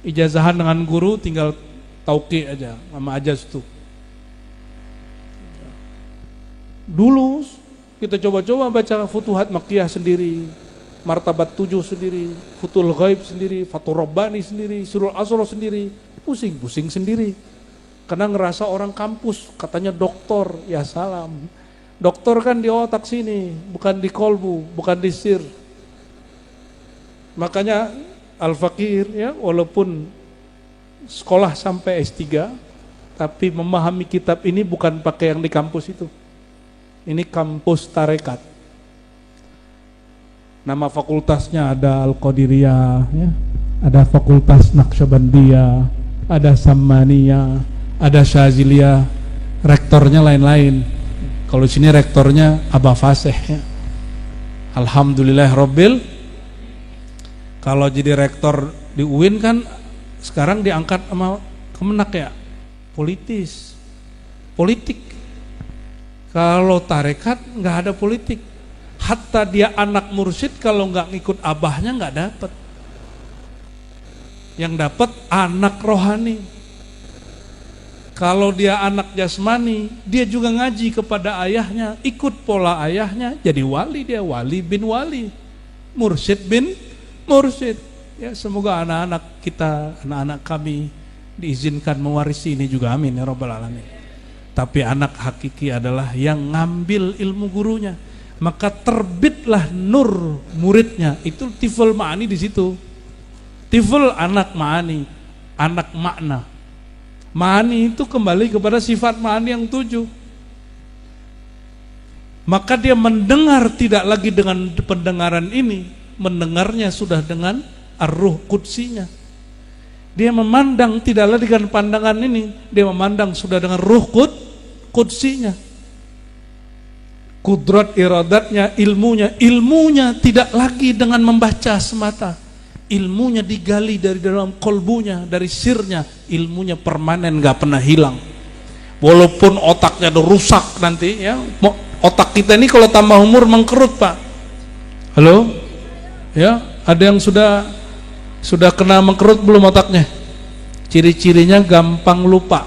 Ijazahan dengan guru tinggal tauqi aja sama ajaz itu. Dulu kita coba-coba baca Futuhat Makkiyah sendiri, Martabat 7 sendiri, Futul Ghaib sendiri, Fathur Rabbani sendiri, Sirul Asrar sendiri, pusing-pusing sendiri. Karena ngerasa orang kampus, katanya doktor, ya salam. Doktor kan di otak sini, bukan di kolbu, bukan di sir. Makanya Al-Fakir, ya, walaupun sekolah sampai S3, tapi memahami kitab ini bukan pakai yang di kampus itu. Ini kampus tarekat. Nama fakultasnya ada Al-Qadiriyah, ya, ada Fakultas Naqsyabandiyah, ada Sammaniyah, ada Syaziliyah, rektornya lain-lain. Kalau di sini rektornya Abah Fasih, ya. Alhamdulillah Rabbil. Kalau jadi rektor di UIN kan sekarang diangkat sama Kemenak, ya, politik. Kalau tarekat nggak ada politik. Hatta dia anak mursyid kalau nggak ngikut abahnya nggak dapat. Yang dapat anak rohani. Kalau dia anak jasmani, dia juga ngaji kepada ayahnya, ikut pola ayahnya, jadi wali, dia wali bin wali, mursyid bin mursyid. Ya, semoga anak-anak kita, anak-anak kami diizinkan mewarisi ini juga, amin ya rabbal alamin. Tapi anak hakiki adalah yang ngambil ilmu gurunya, maka terbitlah nur muridnya. Itu Tiful Ma'ani di situ. Tiful anak ma'ani, anak makna. Ma'ani itu kembali kepada sifat ma'ani yang 7. Maka dia mendengar tidak lagi dengan pendengaran ini, mendengarnya sudah dengan ar-ruh qudsinya. Dia memandang tidak lagi dengan pandangan ini, dia memandang sudah dengan ruh qudsinya. Kudrat iradatnya, ilmunya tidak lagi dengan membaca semata. Ilmunya digali dari dalam kolbunya, dari sirnya. Ilmunya permanen, gak pernah hilang. Walaupun otaknya udah rusak nanti, ya, Otak kita ini kalau tambah umur mengkerut, Pak. Halo? Ya, ada yang sudah kena mengkerut belum otaknya? Ciri-cirinya gampang lupa.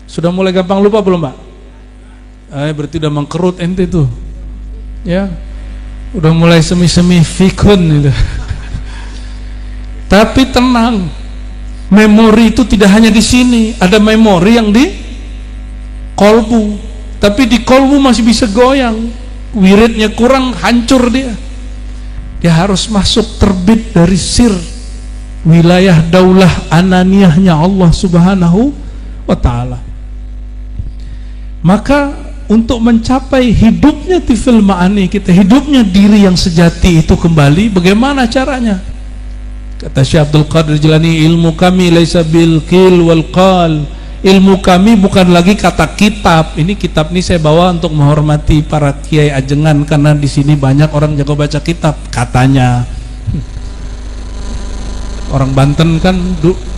Sudah mulai gampang lupa belum, Pak? Berarti udah mengkerut ente tuh. Ya. Udah mulai semi-semi fikun gitu. Tapi tenang. Memori itu tidak hanya di sini, ada memori yang di kolbu. Tapi di kolbu masih bisa goyang. Wiridnya kurang, hancur dia. Dia harus masuk terbit dari sir wilayah daulah ananiyahnya Allah Subhanahu wa ta'ala. Maka untuk mencapai hidupnya tifil ma'ani kita, hidupnya diri yang sejati itu kembali, bagaimana caranya? Kata Syekh Abdul Qadir Jilani, ilmu kami laisa bil qil wal qal. Ilmu kami bukan lagi kata kitab. Ini kitab ini saya bawa untuk menghormati para kiai ajengan, karena di sini banyak orang jago baca kitab katanya. Orang Banten kan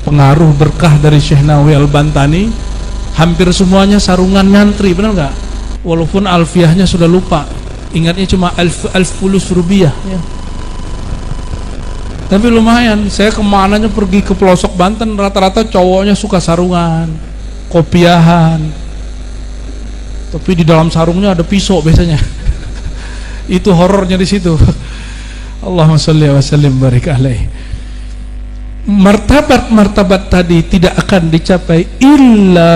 pengaruh berkah dari Syekh Nawawi Al-Bantani, hampir semuanya sarungan nyantri, benar nggak? Walaupun alfiahnya sudah lupa, ingatnya cuma alf fulus rubiah ya. Tapi lumayan, saya kemananya pergi ke pelosok Banten, rata-rata cowoknya suka sarungan, kopiahan, tapi di dalam sarungnya ada pisau biasanya. Itu horornya di situ. Allahumma sholli wa sallim barik alaihi. Martabat tadi tidak akan dicapai illa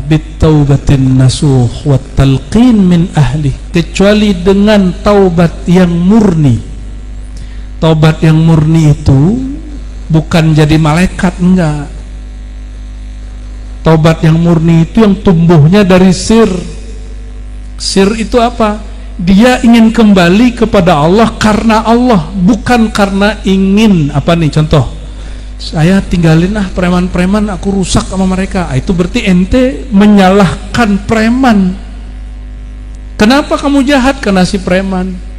bitaubatin nasuh wa talqin min ahli, kecuali dengan taubat yang murni. Taubat yang murni itu bukan jadi malaikat, enggak. Taubat yang murni itu yang tumbuhnya dari sir. Sir itu apa? Dia ingin kembali kepada Allah karena Allah, bukan karena ingin apa nih contoh. Saya tinggalin preman-preman, aku rusak sama mereka. Itu berarti ente menyalahkan preman. Kenapa kamu jahat? Karena si preman.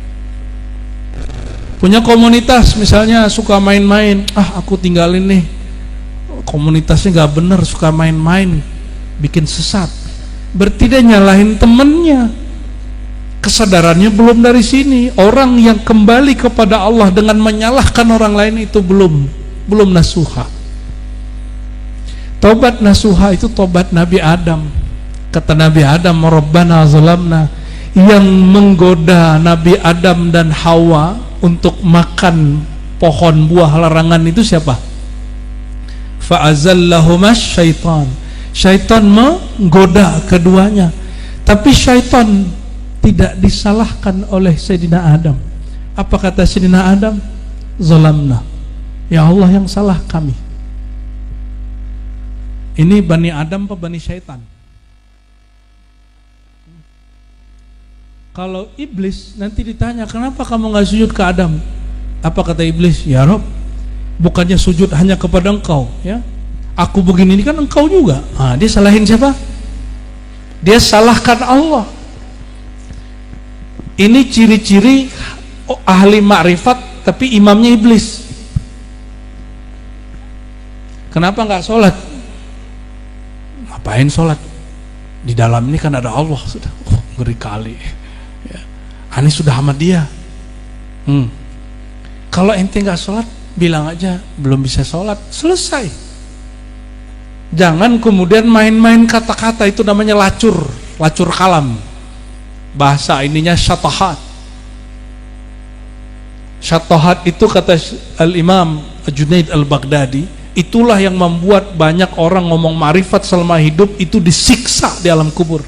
Punya komunitas misalnya suka main-main, aku tinggalin nih, komunitasnya gak bener, suka main-main, bikin sesat. Berarti dia nyalahin temennya. Kesadarannya belum dari sini. Orang yang kembali kepada Allah dengan menyalahkan orang lain itu belum nasuha. Taubat nasuha itu taubat Nabi Adam. Kata Nabi Adam, Rabbana zalamna. Yang menggoda Nabi Adam dan Hawa untuk makan pohon buah larangan itu siapa? Fa'azallahumas syaitan. Syaitan menggoda keduanya. Tapi syaitan tidak disalahkan oleh Sayyidina Adam. Apa kata Sayyidina Adam? Zalamna. Ya Allah yang salah kami. Ini Bani Adam apa Bani Syaitan? Kalau iblis nanti ditanya, kenapa kamu gak sujud ke Adam? Apa kata iblis? Ya Rob, bukannya sujud hanya kepada engkau ya? Aku begini ini kan engkau juga. Dia salahin siapa? Dia salahkan Allah. Ini ciri-ciri ahli makrifat tapi imamnya iblis. Kenapa gak sholat? Ngapain sholat? Di dalam ini kan ada Allah sudah. Ngeri kali. Ini sudah sama dia. Kalau ente nggak sholat, bilang aja belum bisa sholat, selesai. Jangan kemudian main-main kata-kata, itu namanya lacur kalam. Bahasa ininya syatahat. Syatahat itu kata Al-Imam Junaid Al-Baghdadi, itulah yang membuat banyak orang ngomong ma'rifat selama hidup itu disiksa di alam kubur.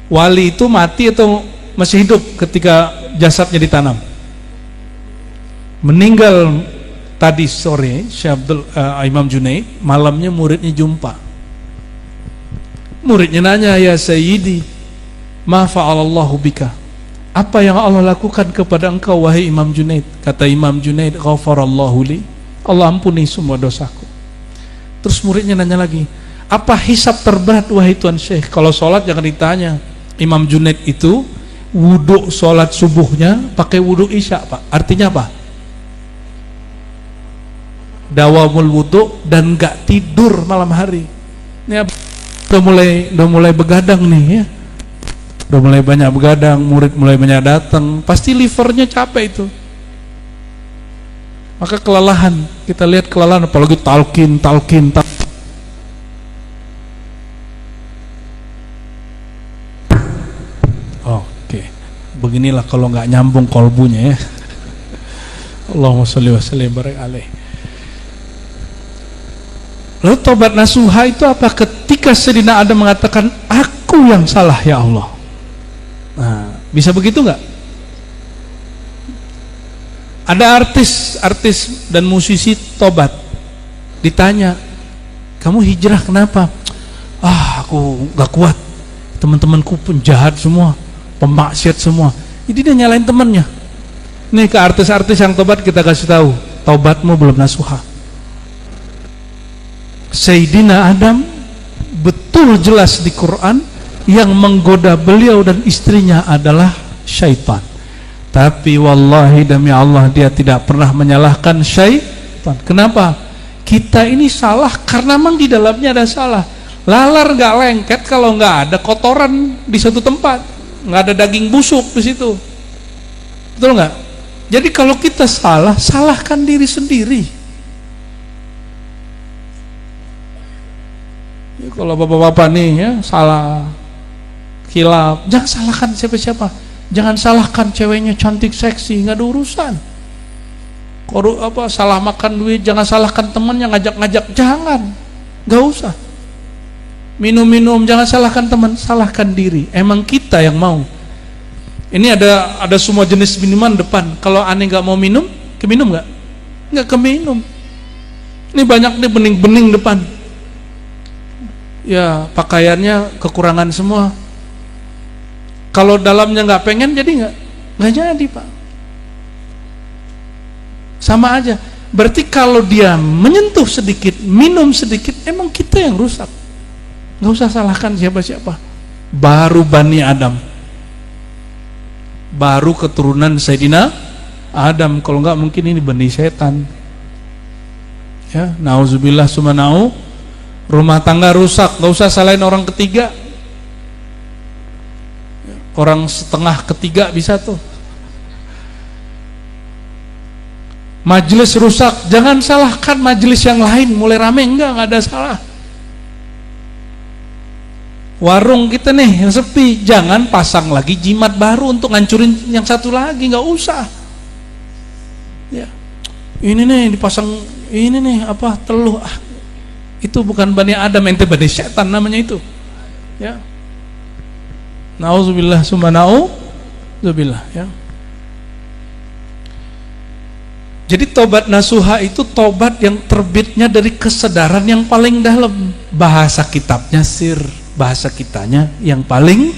Wali itu mati atau masih hidup ketika jasadnya ditanam? Meninggal tadi sore Syekh Imam Junaid, malamnya muridnya jumpa. Muridnya nanya, ya Sayyidi, ma fa'alallahu bika? Apa yang Allah lakukan kepada engkau wahai Imam Junaid? Kata Imam Junaid, ghafarallahu li, Allah ampuni semua dosaku. Terus muridnya nanya lagi, apa hisab terberat wahai Tuan Syekh? Kalau sholat jangan ditanya. Imam Junaid itu wudhu sholat subuhnya pakai wudhu isya, Pak. Artinya apa? Dawamul wudhu dan gak tidur malam hari. Ini udah mulai begadang nih ya. udah mulai banyak begadang, murid mulai banyak datang, pasti livernya capek itu. Maka kelelahan, kita lihat kelelahan, apalagi talqin. Oke, beginilah kalau nggak nyambung kolbunya ya. Allahumma sholli wa sallim barik alaih. Lalu tobat nasuha itu apa? Ketika Sayyidina Adam mengatakan, aku yang salah ya Allah. Nah, bisa begitu nggak? Ada artis dan musisi tobat, ditanya, kamu hijrah kenapa? Aku nggak kuat, teman-temanku penjahat semua, pemaksiat semua. Jadi dia nyalain temannya. Nih ke artis-artis yang tobat kita kasih tahu, tobatmu belum nasuha. Sayyidina Adam betul jelas di Quran yang menggoda beliau dan istrinya adalah syaitan. Tapi wallahi demi Allah dia tidak pernah menyalahkan syaitan. Kenapa? Kita ini salah karena memang di dalamnya ada salah. Lalar nggak lengket kalau nggak ada kotoran di satu tempat, nggak ada daging busuk di situ. Betul nggak? Jadi kalau kita salah, salahkan diri sendiri. Ya, kalau bapak-bapak nih ya salah khilaf, jangan salahkan siapa-siapa. Jangan salahkan ceweknya cantik seksi, nggak ada urusan. Salah makan duit, jangan salahkan temannya ngajak-ngajak, jangan, nggak usah. Minum-minum, jangan salahkan teman, salahkan diri. Emang kita yang mau. Ini ada semua jenis minuman depan. Kalau aneh nggak mau minum, keminum nggak? Nggak keminum. Ini banyak nih bening-bening depan. Ya pakaiannya kekurangan semua. Kalau dalamnya nggak pengen, jadi nggak jadi pak. Sama aja. Berarti kalau dia menyentuh sedikit, minum sedikit, emang kita yang rusak. Nggak usah salahkan siapa-siapa. Baru Bani Adam, baru keturunan Sayyidina Adam. Kalau nggak mungkin ini benih setan. Ya, nauzubillah sumanau. Rumah tangga rusak, nggak usah salahin orang ketiga. Orang setengah ketiga bisa tuh. Majelis rusak, jangan salahkan majelis yang lain mulai rame, enggak ada salah. Warung kita nih yang sepi, jangan pasang lagi jimat baru untuk ngancurin yang satu lagi, nggak usah. Ya, ini nih dipasang, ini nih apa teluh, itu bukan Bani Adam, ente Bani Setan namanya itu. Ya. Nauzubillah summa nauzubillah ya. Jadi tobat nasuha itu tobat yang terbitnya dari kesadaran yang paling dalam. Bahasa kitabnya sir, bahasa kitanya yang paling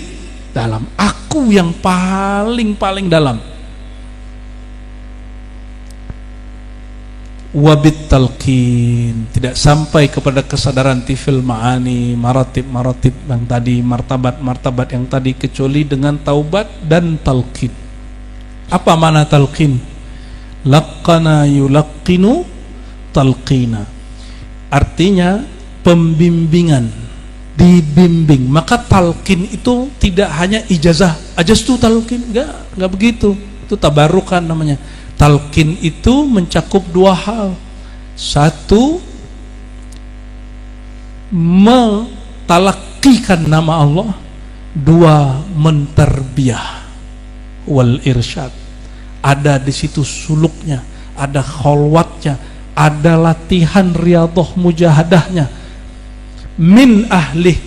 dalam. Aku yang paling dalam. Wabit talqin, tidak sampai kepada kesadaran tifil ma'ani, maratib yang tadi, martabat yang tadi, kecuali dengan taubat dan talqin. Apa makna talqin? Laqana yulaqqinu talqina, artinya pembimbingan, dibimbing. Maka talqin itu tidak hanya ijazah, ajastu talqin, enggak begitu. Itu tabarukan namanya. Talqin itu mencakup dua hal. Satu, mentalakikan nama Allah. Dua, menterbiah wal irsyad. Ada di situ suluknya, ada kholwatnya, ada latihan riyadhah mujahadahnya. Min ahlih,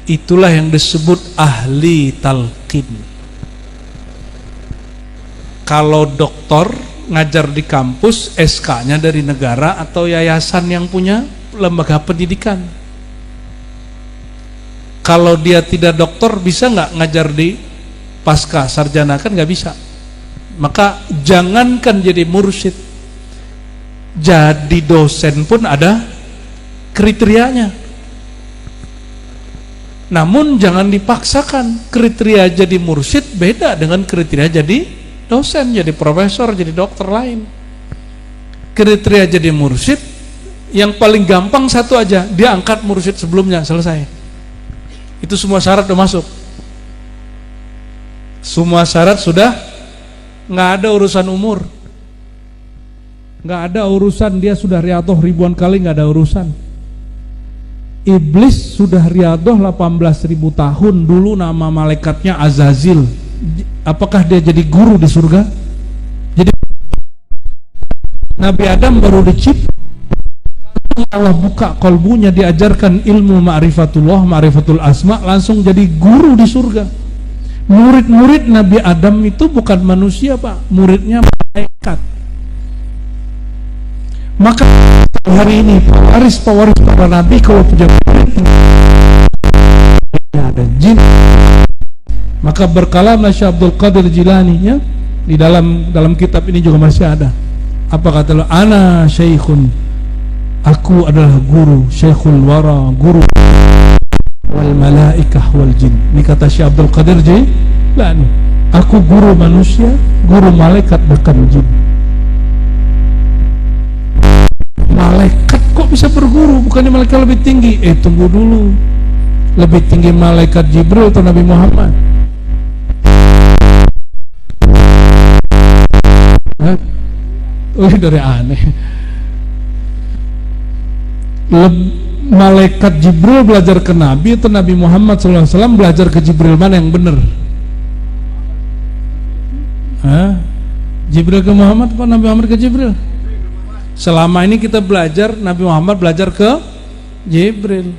itulah yang disebut ahli talqin. Kalau doktor ngajar di kampus, SK-nya dari negara atau yayasan yang punya lembaga pendidikan. Kalau dia tidak dokter, bisa nggak ngajar di pasca sarjana? Kan nggak bisa. Maka jangankan jadi mursyid, jadi dosen pun ada kriterianya. Namun jangan dipaksakan. Kriteria jadi mursyid beda dengan kriteria jadi dosen, jadi profesor, jadi dokter lain. Kriteria jadi mursyid yang paling gampang satu aja, dia angkat mursyid sebelumnya, selesai. Itu semua syarat udah masuk. Semua syarat sudah, nggak ada urusan umur, nggak ada urusan dia sudah riadoh ribuan kali, nggak ada urusan. Iblis sudah riadoh 18.000 tahun, dulu nama malaikatnya Azazil. Apakah dia jadi guru di surga? Jadi Nabi Adam baru dicipta, Allah buka kolbunya, diajarkan ilmu ma'rifatullah, ma'rifatul asma, langsung jadi guru di surga. Murid-murid Nabi Adam itu bukan manusia, Pak, muridnya malaikat. Maka hari ini pewaris para nabi kalau punya murid ada jin. Maka berkalamlah Syekh Abdul Qadir Jilani ya, di dalam kitab ini juga masih ada. Apa kata lo? Ana syekhun, aku adalah guru, syekhul wara, guru wal malaikah wal jin. Ini kata Syekh Abdul Qadir Jilani. Aku guru manusia, guru malaikat bahkan jin. Malaikat kok bisa berguru? Bukannya malaikat lebih tinggi? Tunggu dulu. Lebih tinggi malaikat Jibril atau Nabi Muhammad? Dari aneh. Malaikat Jibril belajar ke Nabi atau Nabi Muhammad SAW belajar ke Jibril, mana yang benar? Jibril ke Muhammad atau Nabi Muhammad ke Jibril? Selama ini kita belajar, Nabi Muhammad belajar ke Jibril.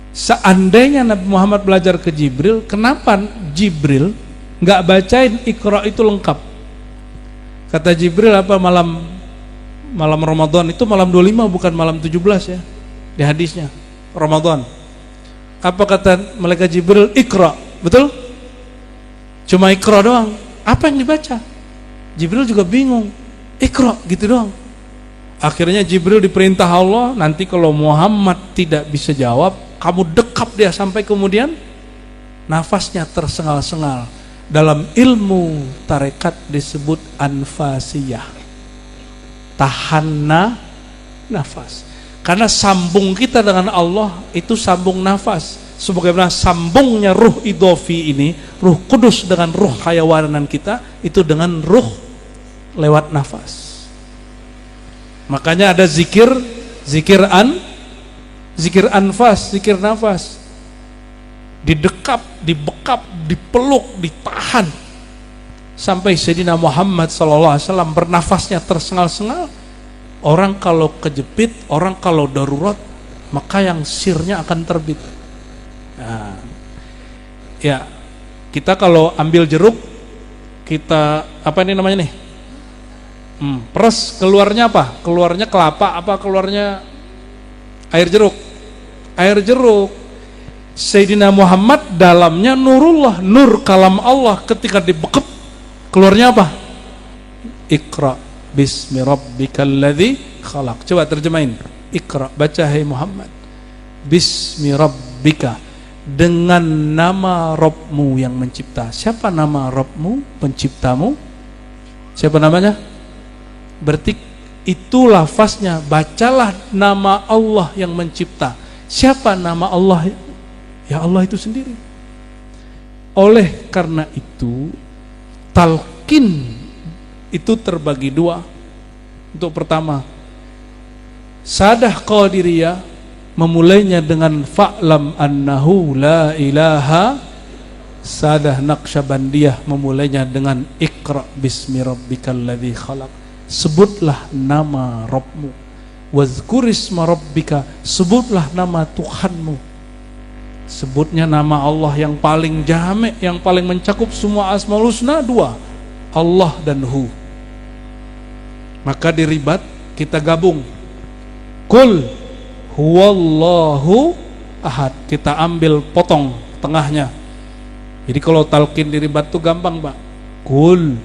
Seandainya Nabi Muhammad belajar ke Jibril, kenapa Jibril nggak bacain Iqra itu lengkap? Kata Jibril apa, malam Ramadan itu malam 25 bukan malam 17 ya, di hadisnya Ramadan. Apa kata malaikat Jibril? Iqra, betul? Cuma Iqra doang. Apa yang dibaca? Jibril juga bingung. Iqra gitu doang. Akhirnya Jibril diperintah Allah, nanti kalau Muhammad tidak bisa jawab, kamu dekap dia sampai kemudian nafasnya tersengal-sengal. Dalam ilmu tarekat disebut anfasiyah, tahan nafas. Karena sambung kita dengan Allah itu sambung nafas. Sebagaimana sambungnya ruh idhofi ini, ruh kudus dengan ruh hayawanan kita, itu dengan ruh lewat nafas. Makanya ada zikir anfas, zikir nafas. Didekap, dibekap, dipeluk, ditahan sampai Sayyidina Muhammad SAW bernafasnya tersengal-sengal. Orang kalau kejepit, orang kalau darurat, maka yang sirnya akan terbit. Nah, ya, kita kalau ambil jeruk, kita apa ini namanya nih? Peres, keluarnya apa? Keluarnya kelapa, apa keluarnya air jeruk? Air jeruk. Sayyidina Muhammad dalamnya nurullah, nur kalam Allah, ketika dibekep keluarnya apa? Iqra bismi rabbikal ladzi khalaq. Coba terjemahin. Iqra, baca hai Muhammad. Bismi rabbika, dengan nama Rabbmu yang mencipta. Siapa nama Rabbmu, penciptamu? Siapa namanya? Berarti itu lafaznya, bacalah nama Allah yang mencipta. Siapa nama Allah? Ya Allah itu sendiri. Oleh karena itu, talqin itu terbagi dua. Untuk pertama, sadah qadiriyah memulainya dengan fa'lam annahu la ilaha. Sadah naqsyabandiyah memulainya dengan iqra bismi rabbikal ladzi khalaq. Sebutlah nama Rabbmu. Wazkurisma rabbika, sebutlah nama Tuhanmu. Sebutnya nama Allah yang paling jami', yang paling mencakup semua asmaul husna, dua, Allah dan Hu. Maka di ribat kita gabung, Kul huwallahu ahad, kita ambil potong tengahnya. Jadi kalau talqin di ribat itu gampang, Pak. Kul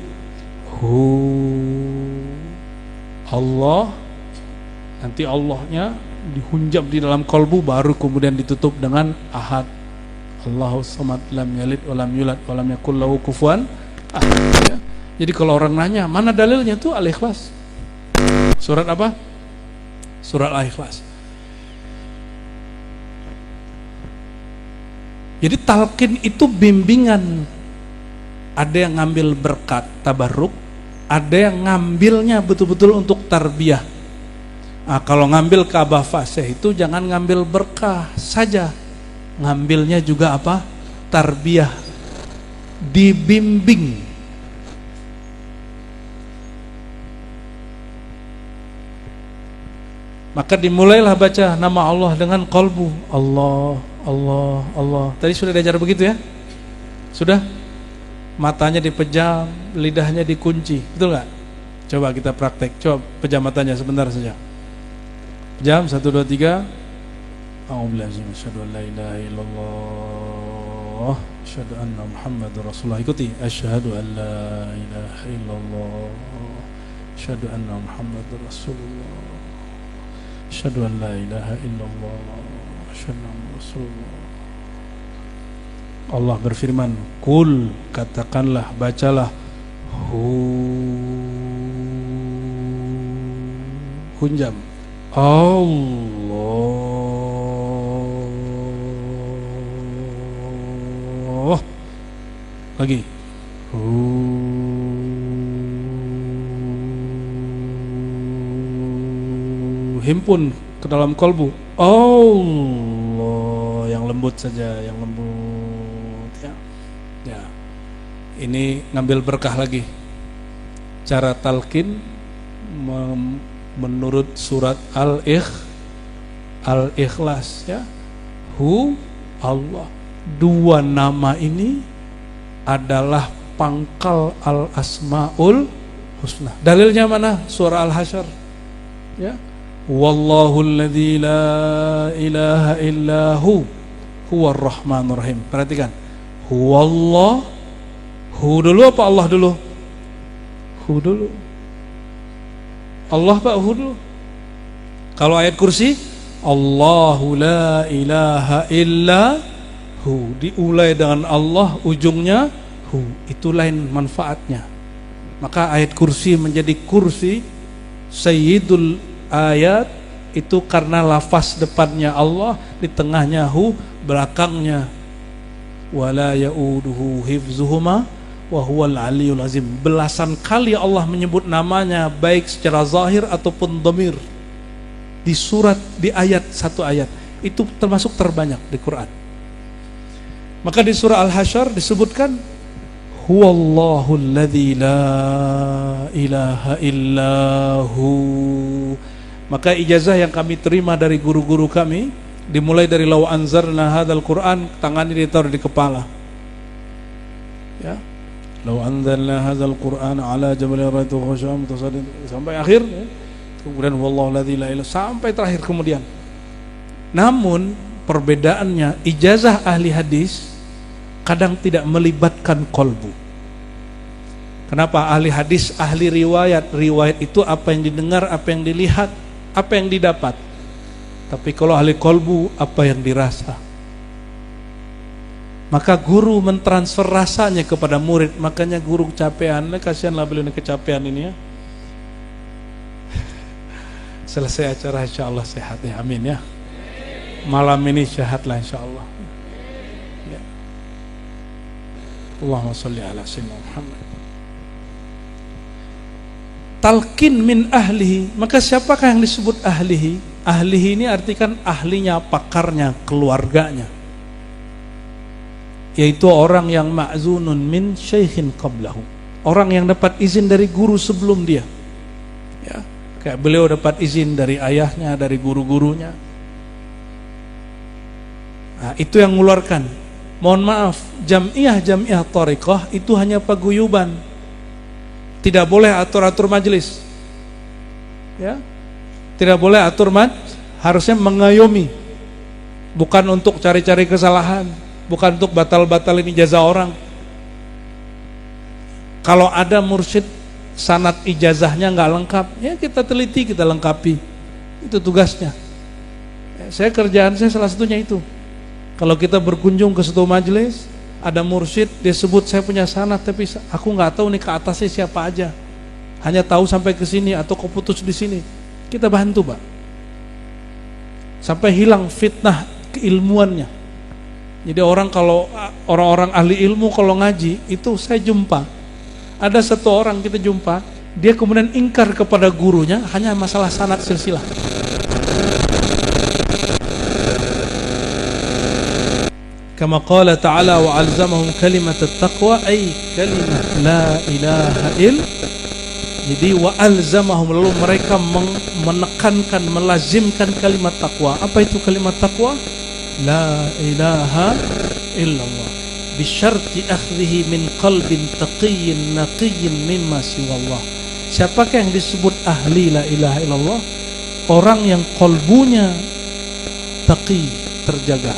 hu Allah, nanti Allahnya dihunjam di dalam kolbu, baru kemudian ditutup dengan ahad. Allahu samad, lam yalid walam yulad walam yakul lahu kufuwan ahad. Ya. Jadi kalau orang nanya mana dalilnya, tuh Al-Ikhlas. Surat apa? Surat Al-Ikhlas. Jadi talqin itu bimbingan. Ada yang ngambil berkat tabarruk, ada yang ngambilnya betul-betul untuk tarbiyah. Nah, kalau ngambil ke Abah Fasih itu jangan ngambil berkah saja, ngambilnya juga apa? Tarbiyah, dibimbing. Maka dimulailah baca nama Allah dengan qalbu. Allah, Allah, Allah. Tadi sudah diajar begitu ya? Sudah? Matanya dipejam, lidahnya dikunci, betul nggak? Coba kita praktek, coba pejam matanya sebentar saja. Pejam, 1, 2, 3. A'udzubillahi asyhadu an la ilaha illallah, asyhadu anna Muhammadar Rasulullah. Ikuti, asyhadu an la ilaha illallah, asyhadu anna Muhammadar Rasulullah, asyhadu an la ilaha illallah, asyhadu anna Rasulullah. Allah berfirman, kul, katakanlah, bacalah, hunjam, Allah, lagi, himpun ke dalam kolbu, Allah, yang lembut saja, yang lembut. Ya, ini ngambil berkah lagi. Cara talqin menurut surat Al-Ikhlas ya. Allah. Dua nama ini adalah pangkal Al-Asmaul Husna. Dalilnya mana? Surah Al-Hasyr. Ya. Wallahu alladzi la ilaha illahu huwar rahmanur rahim. Perhatikan. Huwallah, hu dulu apa Allah dulu? Hu dulu. Allah pak, hu dulu. Kalau ayat kursi, Allahu la ilaha illa hu, diulai dengan Allah, ujungnya hu, itu lain manfaatnya. Maka ayat kursi menjadi kursi sayyidul ayat itu karena lafaz depannya Allah, di tengahnya hu, belakangnya wala ya'uduhu hifzuhuma wa huwal aliyul azim. Belasan kali Allah menyebut namanya baik secara zahir ataupun dhamir di surat, di ayat, satu ayat itu termasuk terbanyak di Quran. Maka di surah Al-Hasyr disebutkan huwallahu alladzi la ilaha illahu. Maka ijazah yang kami terima dari guru-guru kami dimulai dari law anzalna hadzal Quran, tangannya ditaruh di kepala. Ya. Law anzalna hadzal Quran ala jabalin ra'aytuhu khashi'an mutasaddian sampai akhir ya. Kemudian wallahu ladzi la ilaha sampai terakhir kemudian. Namun perbedaannya ijazah ahli hadis kadang tidak melibatkan kolbu. Kenapa? Ahli hadis, ahli riwayat. Riwayat itu apa yang didengar, apa yang dilihat, apa yang didapat. Tapi kalau ahli kolbu, apa yang dirasa. Maka guru mentransfer rasanya kepada murid. Makanya guru kecapean, kasihanlah beliau ini kecapean ini ya. Selesai acara insya Allah sehat ya, amin ya. Malam ini sehatlah insya Allah ya. Allahumma sholli ala sayyidina Muhammad. Talqin min ahlihi. Maka siapakah yang disebut ahlihi? Ahlihi ini artikan ahlinya, pakarnya, keluarganya, yaitu orang yang ma'zunun min syaikhin qablahu, orang yang dapat izin dari guru sebelum dia ya. Kayak beliau dapat izin dari ayahnya, dari guru-gurunya. Nah, itu yang mengeluarkan. Mohon maaf, jamiah thariqah itu hanya paguyuban. Tidak boleh atur-atur majelis. Ya. Tidak boleh atur harusnya mengayomi. Bukan untuk cari-cari kesalahan, bukan untuk batal-batalin ijazah orang. Kalau ada mursyid sanad ijazahnya nggak lengkap, ya kita teliti, kita lengkapi. Itu tugasnya. Kerjaan saya salah satunya itu. Kalau kita berkunjung ke suatu majelis, ada mursyid, dia sebut saya punya sanad, tapi aku nggak tahu nih ke atasnya siapa aja. Hanya tahu sampai ke sini atau keputus di sini. Kita bantu, Pak. Sampai hilang fitnah keilmuannya. Jadi orang-orang ahli ilmu kalau ngaji itu saya jumpa. Ada satu orang kita jumpa, dia kemudian ingkar kepada gurunya hanya masalah sanad silsilah. Kama qala ta'ala wa alzamahum kalimat at-taqwa ay kalimat la ilaha il. Jadi wa alzamahum, lalu mereka menekankan, melazimkan kalimat takwa. Apa itu kalimat takwa? La ilaha illallah bisyarti akhdhihi min qalbin taqiyyin naqiyyin mimma siwallah. Siapakah yang disebut ahli la ilaha illallah? Orang yang kolbunya taqi, terjaga.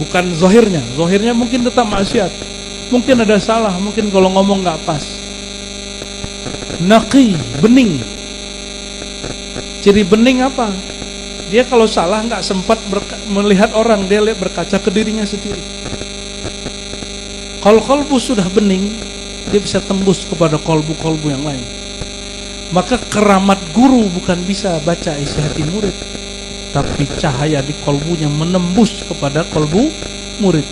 Bukan zahirnya. Zahirnya mungkin tetap maksiat, mungkin ada salah, mungkin kalau ngomong gak pas. Naqi, bening. Ciri bening apa? Dia kalau salah nggak sempat melihat orang, dia lihat berkaca ke dirinya sendiri. Kalau kolbu sudah bening, dia bisa tembus kepada kolbu-kolbu yang lain. Maka keramat guru bukan bisa baca isi hati murid, tapi cahaya di kolbunya menembus kepada kolbu murid.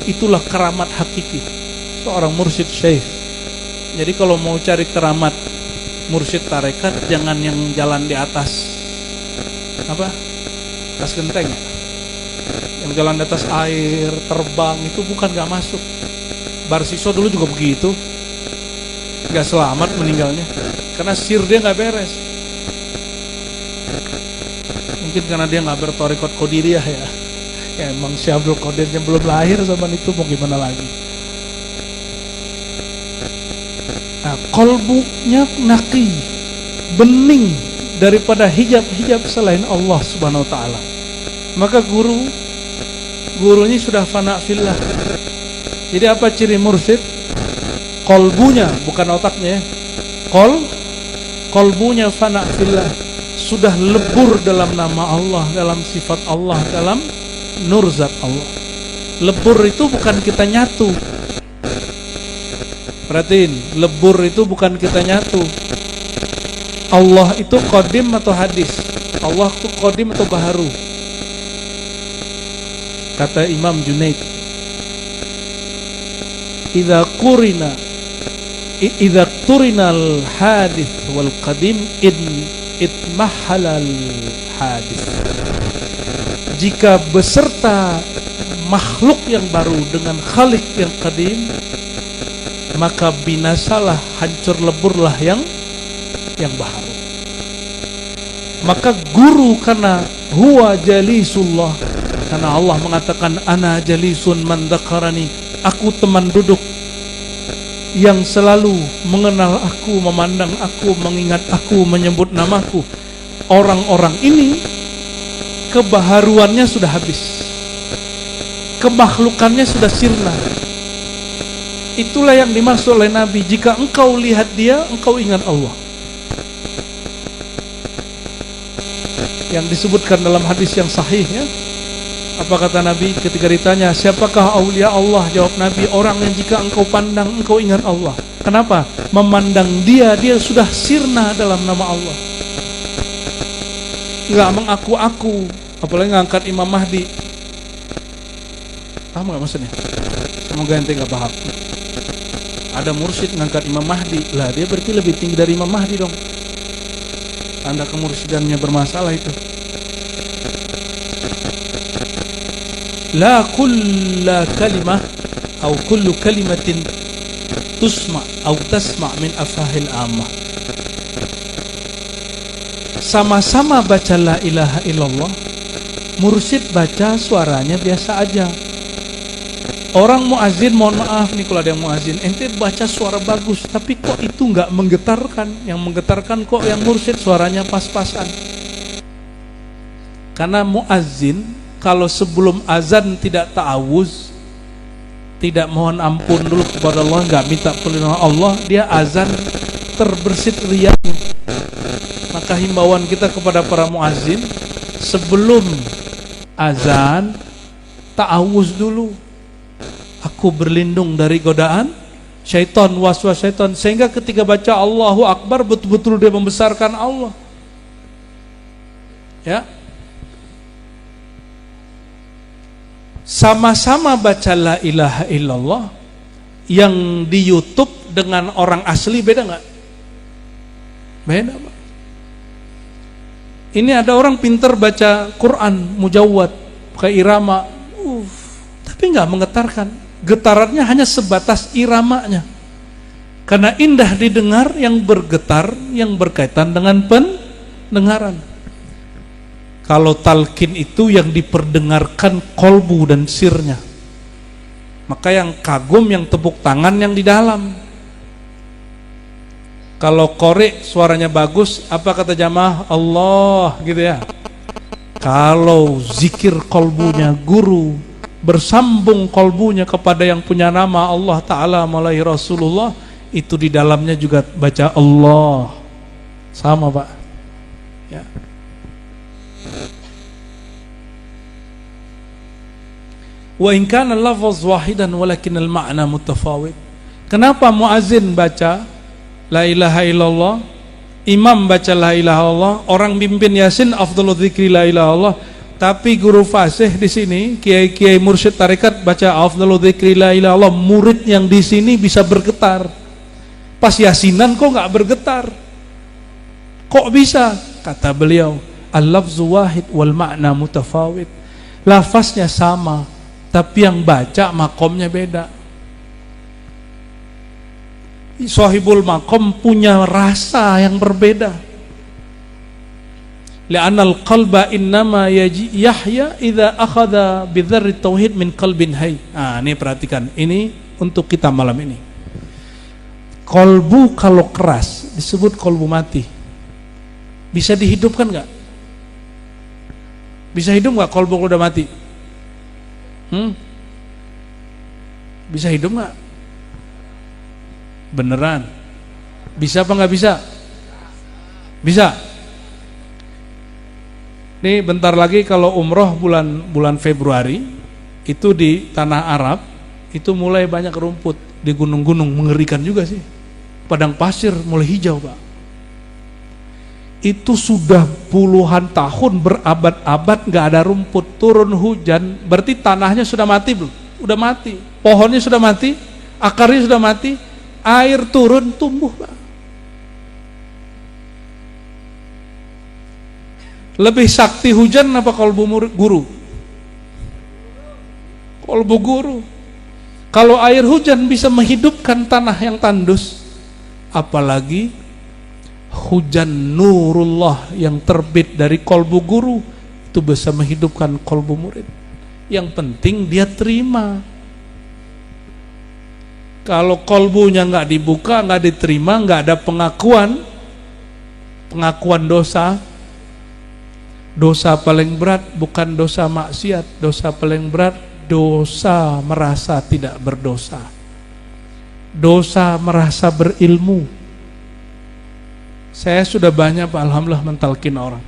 Itulah keramat hakiki seorang mursyid syekh. Jadi kalau mau cari keramat mursyid tarekat, jangan yang jalan di atas atas genteng ya? Yang jalan di atas air, terbang, itu bukan, gak masuk. Barsiso dulu juga begitu, gak selamat meninggalnya karena sir dia gak beres. Mungkin karena dia gak bertorikot qadiriyah ya. Emang Syekh Abdul Qadirnya belum lahir zaman itu, mau gimana lagi. Nah, kolbunya naqi, bening daripada hijab-hijab selain Allah Subhanahu wa taala. Maka gurunya sudah fana fillah. Jadi apa ciri mursyid? Kolbunya, bukan otaknya ya. Kolbunya fana fillah, sudah lebur dalam nama Allah, dalam sifat Allah, dalam nur zat Allah. Lebur itu bukan kita nyatu. Perhatiin, lebur itu bukan kita nyatu. Allah itu qadim atau hadis? Allah itu qadim atau baharu? Kata Imam Junaid, idza turinal hadis wal qadim itmahalal hadis. Jika beserta makhluk yang baru dengan khalik yang qadim, maka binasalah, hancur leburlah yang baharu. Maka guru karena huwa jalisullah, karena Allah mengatakan ana jalisun man dzakarani, aku teman duduk yang selalu mengenal aku, memandang aku, mengingat aku, menyebut namaku. Orang-orang ini kebaharuannya sudah habis, kemakhlukannya sudah sirna. Itulah yang dimaksud oleh Nabi, jika engkau lihat dia, engkau ingat Allah. Yang disebutkan dalam hadis yang sahih ya. Apa kata Nabi ketika ditanya, siapakah aulia Allah? Jawab Nabi, orang yang jika engkau pandang, engkau ingat Allah. Kenapa? Memandang dia sudah sirna dalam nama Allah. Enggak mengaku-aku, apalagi ngangkat Imam Mahdi. Paham gak maksudnya? Semoga ente gak paham. Ada mursyid ngangkat Imam Mahdi, lah dia berarti lebih tinggi dari Imam Mahdi dong. Tanda kemursyidannnya bermasalah itu. La kulla kalimah atau kullu kalimatin tusma atau tasma min afahil ammah. Sama-sama baca la ilaha illallah, mursyid baca suaranya biasa aja. Orang muazin, mohon maaf nih kalau ada yang muazin, ente baca suara bagus, tapi kok itu nggak menggetarkan. Yang menggetarkan kok yang mursyid suaranya pas-pasan. Karena muazin kalau sebelum azan tidak ta'awuz, tidak mohon ampun dulu kepada Allah, nggak minta perlindungan Allah, dia azan terbersit riyanya. Maka himbauan kita kepada para muazin, sebelum azan ta'awuz dulu. Aku berlindung dari godaan syaitan, waswas syaitan, sehingga ketika baca Allahu Akbar betul-betul dia membesarkan Allah. Ya. Sama-sama baca la ilaha illallah, yang di YouTube dengan orang asli beda nggak? Beda, Pak. Ini ada orang pinter baca Quran, mujawwad, pakai irama, tapi nggak menggetarkan. Getarannya hanya sebatas iramanya. Karena indah didengar, yang bergetar, yang berkaitan dengan pendengaran. Kalau talqin itu yang diperdengarkan kolbu dan sirnya. Maka yang kagum, yang tepuk tangan yang di dalam. Kalau qori suaranya bagus, apa kata jamaah? Allah, gitu ya. Kalau zikir kolbunya guru, bersambung kolbunya kepada yang punya nama Allah Ta'ala melalui Rasulullah, itu di dalamnya juga baca Allah. Sama, Pak. Ya. Wa in kana lafaz wahidan walakin al-ma'na mutafawid. Kenapa muazin baca la ilaha illallah, imam baca la ilaha illallah, orang pimpin yasin afdhalul dzikri la ilaha illallah, tapi guru fasih di sini, kiai-kiai mursyid tarekat baca afdhalul dzikri la ilaha illallah, murid yang di sini bisa bergetar. Pas yasinan kok enggak bergetar? Kok bisa? Kata beliau, al-lafzu wahid wal ma'na mutafawid. Lafaznya sama, tapi yang baca makomnya beda. Sahibul makom punya rasa yang berbeda. Li'anal qalba innama yahya idza akhadha bidzarri tauhid min qalbin hayy. Ini perhatikan, ini untuk kita malam ini. Kolbu kalau keras disebut kolbu mati. Bisa dihidupkan enggak? Bisa hidup enggak kolbu kalau udah mati? Bisa hidup nggak? Beneran? Bisa apa nggak bisa? Bisa. Nih bentar lagi kalau umroh bulan Februari, itu di tanah Arab itu mulai banyak rumput di gunung-gunung, mengerikan juga sih. Padang pasir mulai hijau, Pak. Itu sudah puluhan tahun, berabad-abad nggak ada rumput. Turun hujan, berarti tanahnya sudah mati belum? Udah mati. Pohonnya sudah mati, akarnya sudah mati. Air turun, tumbuh, Pak. Lebih sakti hujan apa kolbu guru? Kolbu guru. Kalau air hujan bisa menghidupkan tanah yang tandus, apalagi hujan nurullah yang terbit dari kolbu guru, itu bisa menghidupkan kolbu murid. Yang penting dia terima. Kalau kolbunya nggak dibuka, nggak diterima, nggak ada pengakuan dosa. Dosa paling berat bukan dosa maksiat, dosa paling berat dosa merasa tidak berdosa, dosa merasa berilmu. Saya sudah banyak, Pak, alhamdulillah mentalkin orang.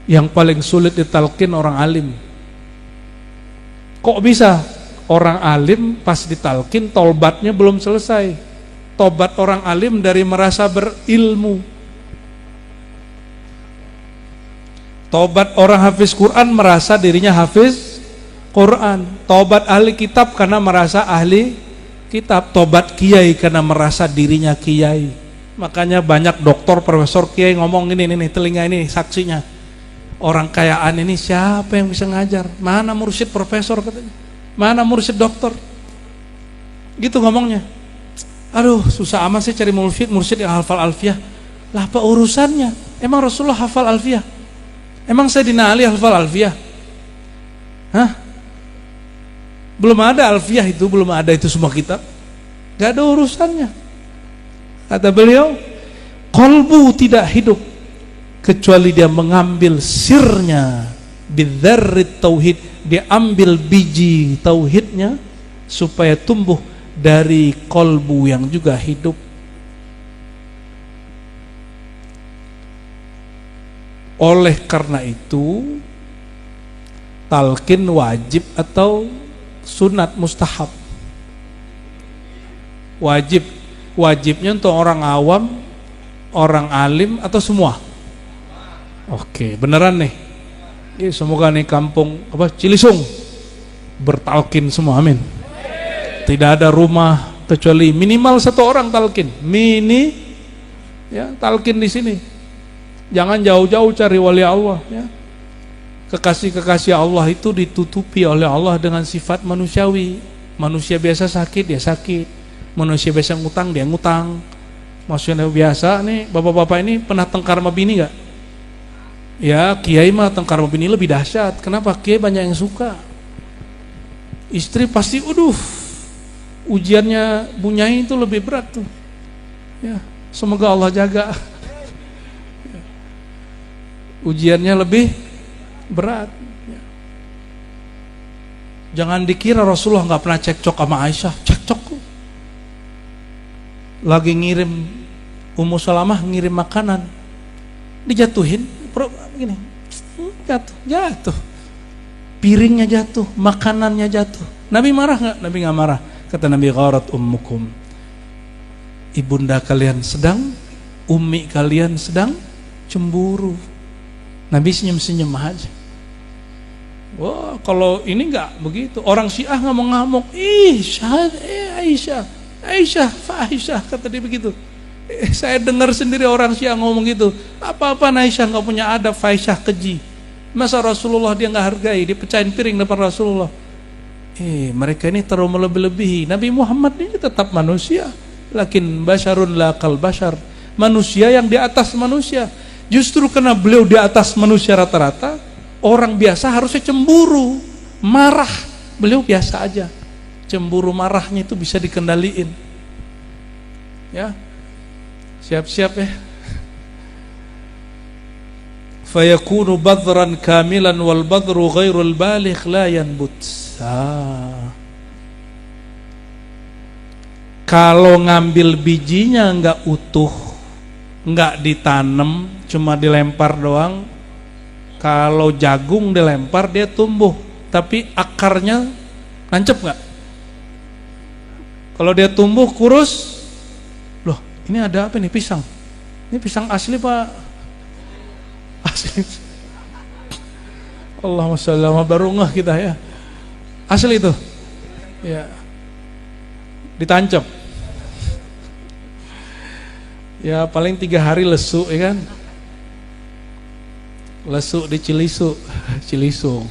Yang paling sulit ditalkin orang alim. Kok bisa? Orang alim pas ditalkin taubatnya belum selesai. Tobat orang alim dari merasa berilmu. Tobat orang hafiz Quran merasa dirinya hafiz Quran. Tobat ahli kitab karena merasa ahli kitab. Tobat kiai karena merasa dirinya kiai. Makanya banyak doktor, profesor, kiai ngomong ini telinga ini saksinya. Orang kayaan ini siapa yang bisa ngajar? Mana mursyid profesor katanya? Mana mursyid doktor? Gitu ngomongnya. Aduh, susah amat sih cari mursyid yang hafal alfiyah. Lah apa urusannya? Emang Rasulullah hafal alfiyah? Emang Sayyidina Ali hafal alfiyah? Hah? Belum ada alfiyah itu, belum ada itu semua kitab. Gak ada urusannya. Kata beliau, kolbu tidak hidup kecuali dia mengambil sirnya, bidzarrit tauhid, dia ambil biji tauhidnya supaya tumbuh dari kolbu yang juga hidup. Oleh karena itu, talqin wajib atau sunat mustahab? Wajib. Wajibnya untuk orang awam, orang alim atau semua? Oke, beneran nih. Semoga nih kampung Cilisung bertalkin semua, amin. Tidak ada rumah kecuali minimal 1 orang talkin, talkin di sini. Jangan jauh-jauh cari wali Allah, ya. Kekasih-kekasih Allah itu ditutupi oleh Allah dengan sifat manusiawi. Manusia biasa sakit, dia sakit. Manusia biasa ngutang, dia ngutang. Maksudnya biasa nih, bapak-bapak ini pernah tengkar sama bini gak? Ya, kiai mah tengkar sama bini lebih dahsyat. Kenapa? Kiai banyak yang suka. Istri pasti, ujiannya bunyai itu lebih berat tuh. Ya, semoga Allah jaga. Ujiannya lebih berat. Jangan dikira Rasulullah nggak pernah cekcok sama Aisyah. Cekcok. Lagi ngirim Ummu Salamah ngirim makanan, dijatuhin, begini, jatuh. Piringnya jatuh, makanannya jatuh. Nabi marah nggak? Nabi nggak marah. Kata Nabi, gharat ummukum. Ibunda kalian sedang, ummi kalian sedang cemburu. Nabi senyum-senyum aja. Wah, kalau ini enggak begitu. Orang Syiah ngamuk-ngamuk. Aisyah, fahisyah, kata dia begitu. Saya dengar sendiri orang Syiah ngomong gitu. Apa-apa Aisyah enggak punya adab, fahisyah, keji. Masa Rasulullah dia enggak hargai, dia pecahin piring depan Rasulullah. Mereka ini terlalu melebih-lebihi. Nabi Muhammad ini tetap manusia. Lakin basyarun la kal basyar. Manusia yang di atas manusia. Justru karena beliau di atas manusia rata-rata, orang biasa harusnya cemburu, marah. Beliau biasa aja. Cemburu marahnya itu bisa dikendaliin. Ya. Siap-siap ya. Fayakunu badran kamilan wal badru ghairul baligh la yanbut. Kalau ngambil bijinya enggak utuh, enggak ditanam, cuma dilempar doang. Kalau jagung dilempar dia tumbuh, tapi akarnya nancep nggak? Kalau dia tumbuh kurus, loh ini ada apa nih, pisang? Ini pisang asli Pak? Asli. Allahumma sholli ala baru ngeh kita ya. Asli itu, ya. Ditancap. Ya paling 3 hari lesu, ya kan? Lesu di Cilisung.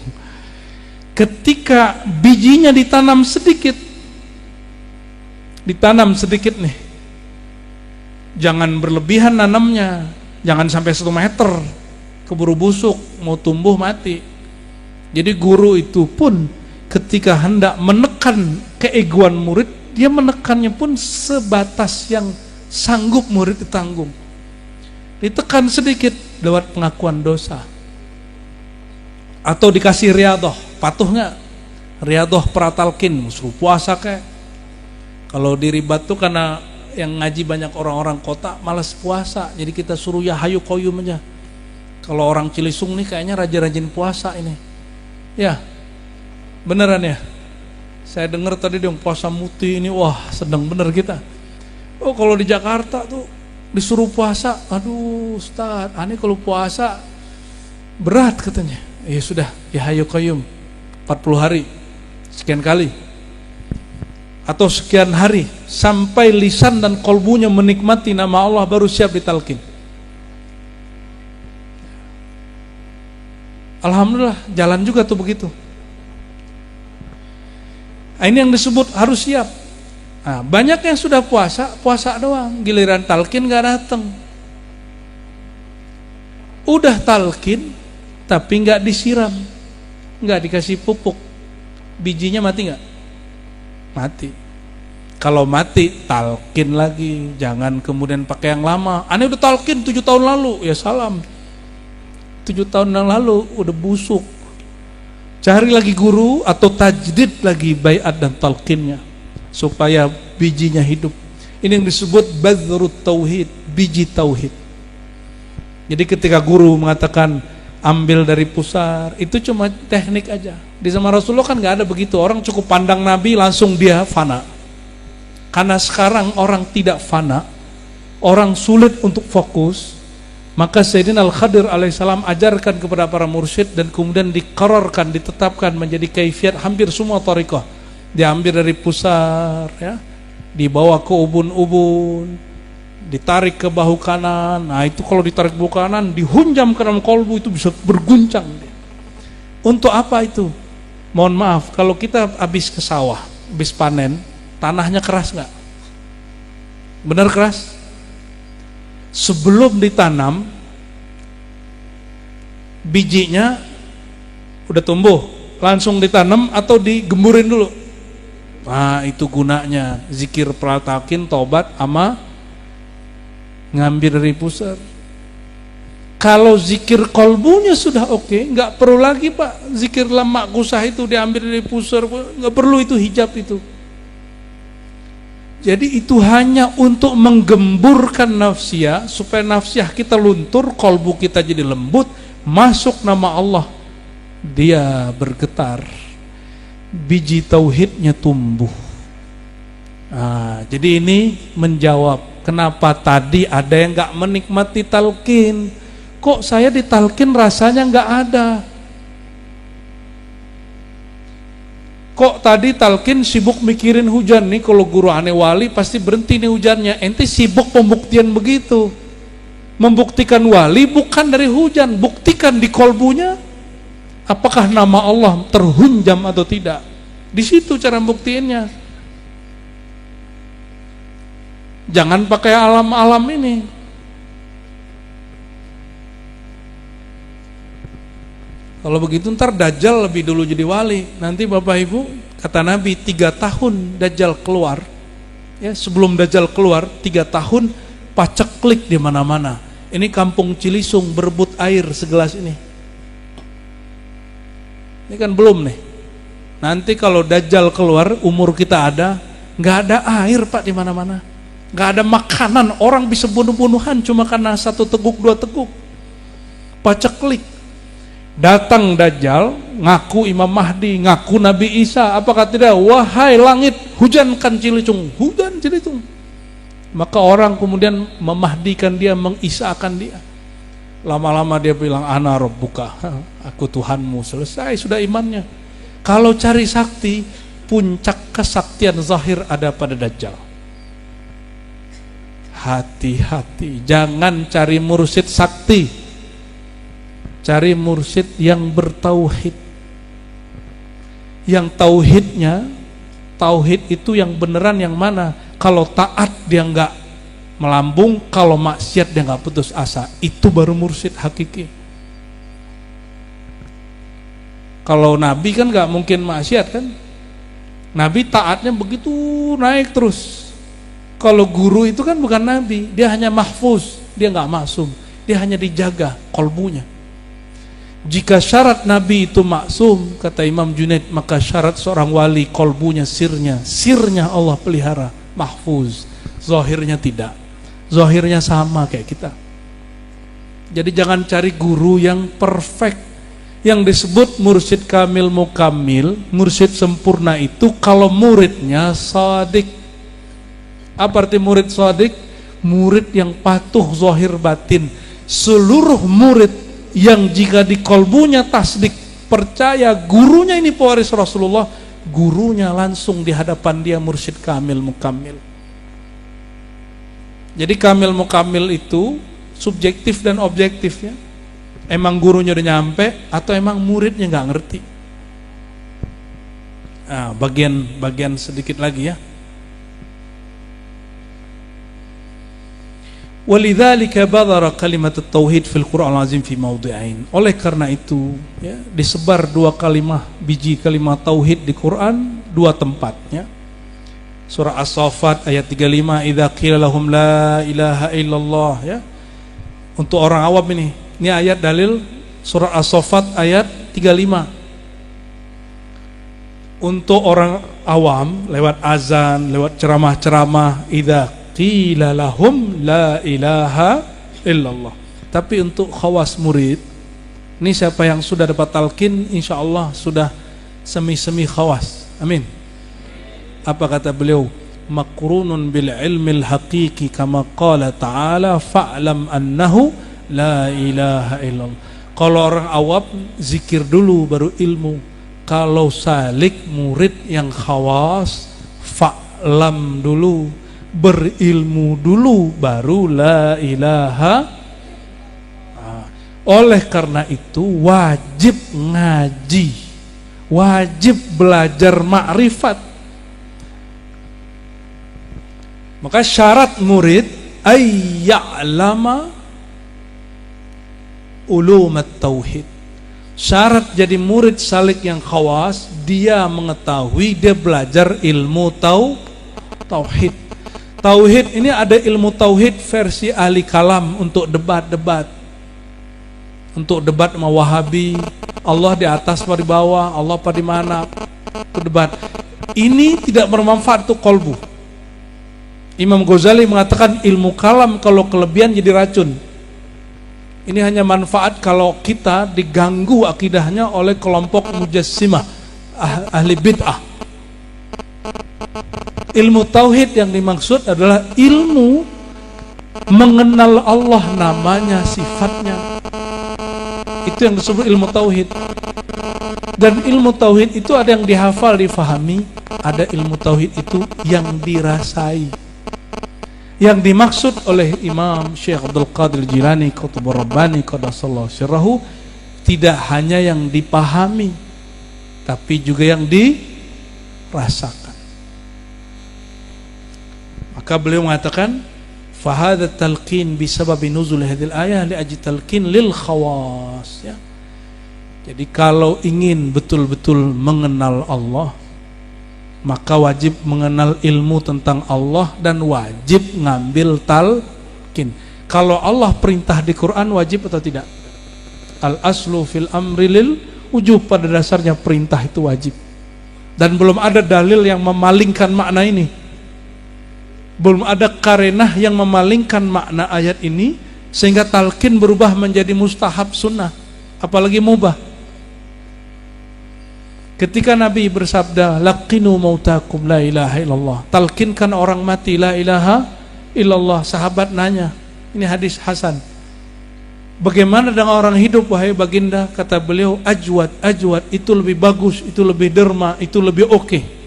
Ketika bijinya ditanam sedikit nih, jangan berlebihan nanamnya, jangan sampai 1 meter, keburu busuk, mau tumbuh mati. Jadi guru itu pun ketika hendak menekan keegoan murid, dia menekannya pun sebatas yang sanggup murid ditanggung. Ditekan sedikit lewat pengakuan dosa, atau dikasih riadoh, patuh nggak? Riadoh pratalkin, suruh puasa kayak. Kalau di Ribat tuh karena yang ngaji banyak orang-orang kota, malas puasa, jadi kita suruh ya hayu koyum aja. Kalau orang Cilisung nih kayaknya rajin-rajin puasa ini, ya beneran ya. Saya dengar tadi dong puasa muti ini, wah sedang bener kita. Oh kalau di Jakarta tuh disuruh puasa, aduh Ustaz, aneh kalau puasa berat katanya. Ya sudah, ya hayu qayyum 40 hari sekian kali atau sekian hari sampai lisan dan kolbunya menikmati nama Allah baru siap ditalkin. Alhamdulillah jalan juga tuh begitu. Nah, ini yang disebut harus siap. Nah, banyak yang sudah puasa doang, giliran talkin gak datang. Udah talkin tapi gak disiram, gak dikasih pupuk, bijinya mati gak? Mati. Kalau mati talkin lagi, jangan kemudian pakai yang lama. Aneh udah talkin 7 tahun lalu, ya salam. 7 tahun yang lalu udah busuk. Cari lagi guru atau tajdid lagi baiat dan talqinnya supaya bijinya hidup. Ini yang disebut badrut tauhid, biji tauhid. Jadi ketika guru mengatakan ambil dari pusar, itu cuma teknik aja. Di zaman Rasulullah kan nggak ada begitu. Orang cukup pandang Nabi langsung dia fana. Karena sekarang orang tidak fana, orang sulit untuk fokus, Maka Sayyidina Al-Khadir alaihissalam ajarkan kepada para mursyid dan kemudian diqararkan, ditetapkan menjadi kaifiat hampir semua thariqah. Diambil dari pusar, ya, dibawa ke ubun-ubun, ditarik ke bahu kanan. Nah itu kalau ditarik bahu kanan, dihunjam ke dalam kolbu, itu bisa berguncang. Untuk apa itu? Mohon maaf, kalau kita habis ke sawah, habis panen, tanahnya keras nggak? Benar keras? Sebelum ditanam, bijinya udah tumbuh, langsung ditanam atau digemburin dulu? Nah itu gunanya zikir pratakin, tobat, ama ngambil dari pusar. Kalau zikir kolbunya sudah oke, nggak perlu lagi Pak zikir lemak kusah itu diambil dari pusar, nggak perlu itu hijab itu. Jadi itu hanya untuk menggemburkan nafsiyah, supaya nafsiyah kita luntur, kolbu kita jadi lembut, masuk nama Allah, dia bergetar, biji tauhidnya tumbuh. Nah, jadi ini menjawab kenapa tadi ada yang gak menikmati talqin. Kok saya ditalqin rasanya gak ada? Kok tadi talqin sibuk mikirin hujan nih, kalau guru aneh wali pasti berhenti nih hujannya. Ente sibuk pembuktian begitu. Membuktikan wali bukan dari hujan, buktikan di kolbunya. Apakah nama Allah terhunjam atau tidak? Di situ cara buktiinnya. Jangan pakai alam-alam ini. Kalau begitu ntar Dajjal lebih dulu jadi wali. Nanti Bapak Ibu, kata Nabi 3 tahun Dajjal keluar. Ya, sebelum Dajjal keluar 3 tahun paceklik di mana-mana. Ini kampung Cilisung berebut air segelas ini. Ini kan belum nih. Nanti kalau Dajjal keluar, umur kita ada, nggak ada air Pak di mana-mana. Nggak ada makanan, orang bisa bunuh-bunuhan cuma karena 1 teguk 2 teguk. Paceklik. Datang Dajjal, ngaku Imam Mahdi, ngaku Nabi Isa, apakah tidak? Wahai langit, hujankan Cilicung, hujan Cilicung. Maka orang kemudian memahdikan dia, mengisahkan dia. Lama-lama dia bilang, ana rabbuka, aku Tuhanmu. Selesai sudah imannya. Kalau cari sakti, puncak kesaktian zahir ada pada Dajjal. Hati-hati, jangan cari mursyid sakti. Cari mursyid yang bertauhid, yang tauhidnya, tauhid itu yang beneran yang mana? Kalau taat dia nggak melambung, kalau maksiat dia nggak putus asa, itu baru mursyid hakiki. Kalau Nabi kan nggak mungkin maksiat kan? Nabi taatnya begitu naik terus. Kalau guru itu kan bukan Nabi, dia hanya mahfuz, dia nggak maksum, dia hanya dijaga kolbunya. Jika syarat Nabi itu maksum, kata Imam Junaid, maka syarat seorang wali kolbunya, sirnya Allah pelihara, mahfuz. Zahirnya tidak, zahirnya sama kayak kita. Jadi jangan cari guru yang perfect. Yang disebut mursyid kamil mukamil, mursyid sempurna itu kalau muridnya shadik. Apa arti murid shadik? Murid yang patuh zahir batin. Seluruh murid yang jika di kolbunya tasdik, percaya gurunya ini pewaris Rasulullah, gurunya langsung di hadapan dia mursyid kamil mukamil. Jadi kamil mukamil itu subjektif dan objektif ya. Emang gurunya udah nyampe atau emang muridnya nggak ngerti. Nah, bagian sedikit lagi ya. Walidzalika badara kalimat at-tauhid fil Qur'an al-azim fi mawdi'ain. Oleh karena itu ya, disebar 2 kalimah, biji kalimat tauhid di Quran 2 tempat ya. Surah As-Saffat ayat 35, idza qila lahum la ilaha illallah ya. Untuk orang awam ini ayat dalil surah As-Saffat ayat 35. Untuk orang awam lewat azan, lewat ceramah-ceramah, idza qila lahum la ilaha illallah. Tapi untuk khawas murid, ini siapa yang sudah dapat talqin, insya Allah sudah semi-semi khawas. Amin. Apa kata beliau? Makrunun bil ilmil haqiqi kama qala ta'ala fa'lam annahu La ilaha illallah. Kalau orang awam zikir dulu baru ilmu. Kalau salik murid yang khawas fa'lam dulu, berilmu dulu baru la ilaha. Oleh karena itu wajib ngaji, wajib belajar ma'rifat. Maka syarat murid ayya'lama ulumat tauhid. Syarat jadi murid salik yang khawas, dia mengetahui, dia belajar ilmu tauhid. Tauhid ini ada ilmu tauhid versi ahli kalam untuk debat-debat. Untuk debat sama Wahabi, Allah di atas apa di bawah, Allah apa di mana, itu debat. Ini tidak bermanfaat untuk kolbu. Imam Ghazali mengatakan ilmu kalam kalau kelebihan jadi racun. Ini hanya manfaat kalau kita diganggu akidahnya oleh kelompok mujassimah, ahli bid'ah. Ilmu tauhid yang dimaksud adalah ilmu mengenal Allah, namanya, sifatnya. Itu yang disebut ilmu tauhid. Dan ilmu tauhid itu ada yang dihafal, difahami, ada ilmu tauhid itu yang dirasai. Yang dimaksud oleh Imam Syekh Abdul Qadir Jilani Qutbur Rabbani qaddasallahu sirrahu tidak hanya yang dipahami, tapi juga yang dirasakan. Maka beliau mengatakan fahadha talqin bisababi nuzul hadhil ayah li ajli talqin lil khawas, ya. Jadi kalau ingin betul-betul mengenal Allah, maka wajib mengenal ilmu tentang Allah dan wajib ngambil talqin. Kalau Allah perintah di Quran wajib atau tidak? Al aslu fil amri lil wujub, pada dasarnya perintah itu wajib. Dan belum ada dalil yang memalingkan makna ini. Belum ada karenah yang memalingkan makna ayat ini sehingga talqin berubah menjadi mustahab sunnah, apalagi mubah. Ketika Nabi bersabda laqinu mautakum la ilaha illallah, talqinkan orang mati la ilaha illallah, sahabat nanya, ini hadis hasan, bagaimana dengan orang hidup wahai baginda? Kata beliau ajwad, itu lebih bagus, itu lebih derma, itu lebih oke.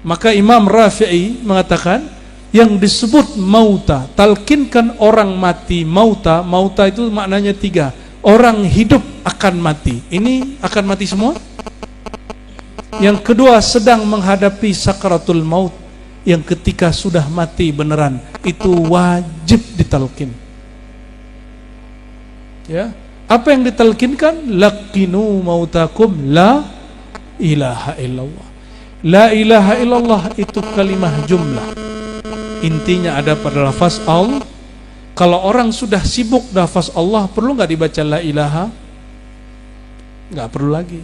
Maka Imam Rafi'i mengatakan yang disebut mauta, talqinkan orang mati. Mauta itu maknanya 3. Orang hidup akan mati, ini akan mati semua. Yang kedua sedang menghadapi sakaratul maut, yang ketika sudah mati beneran, itu wajib ditalqin. Ya, apa yang ditalqinkan? Laqinu mautakum la ilaha illallah. La ilaha illallah itu kalimah jumlah, intinya ada pada lafaz Allah. Kalau orang sudah sibuk lafaz Allah, perlu nggak dibaca la ilaha? Nggak perlu lagi.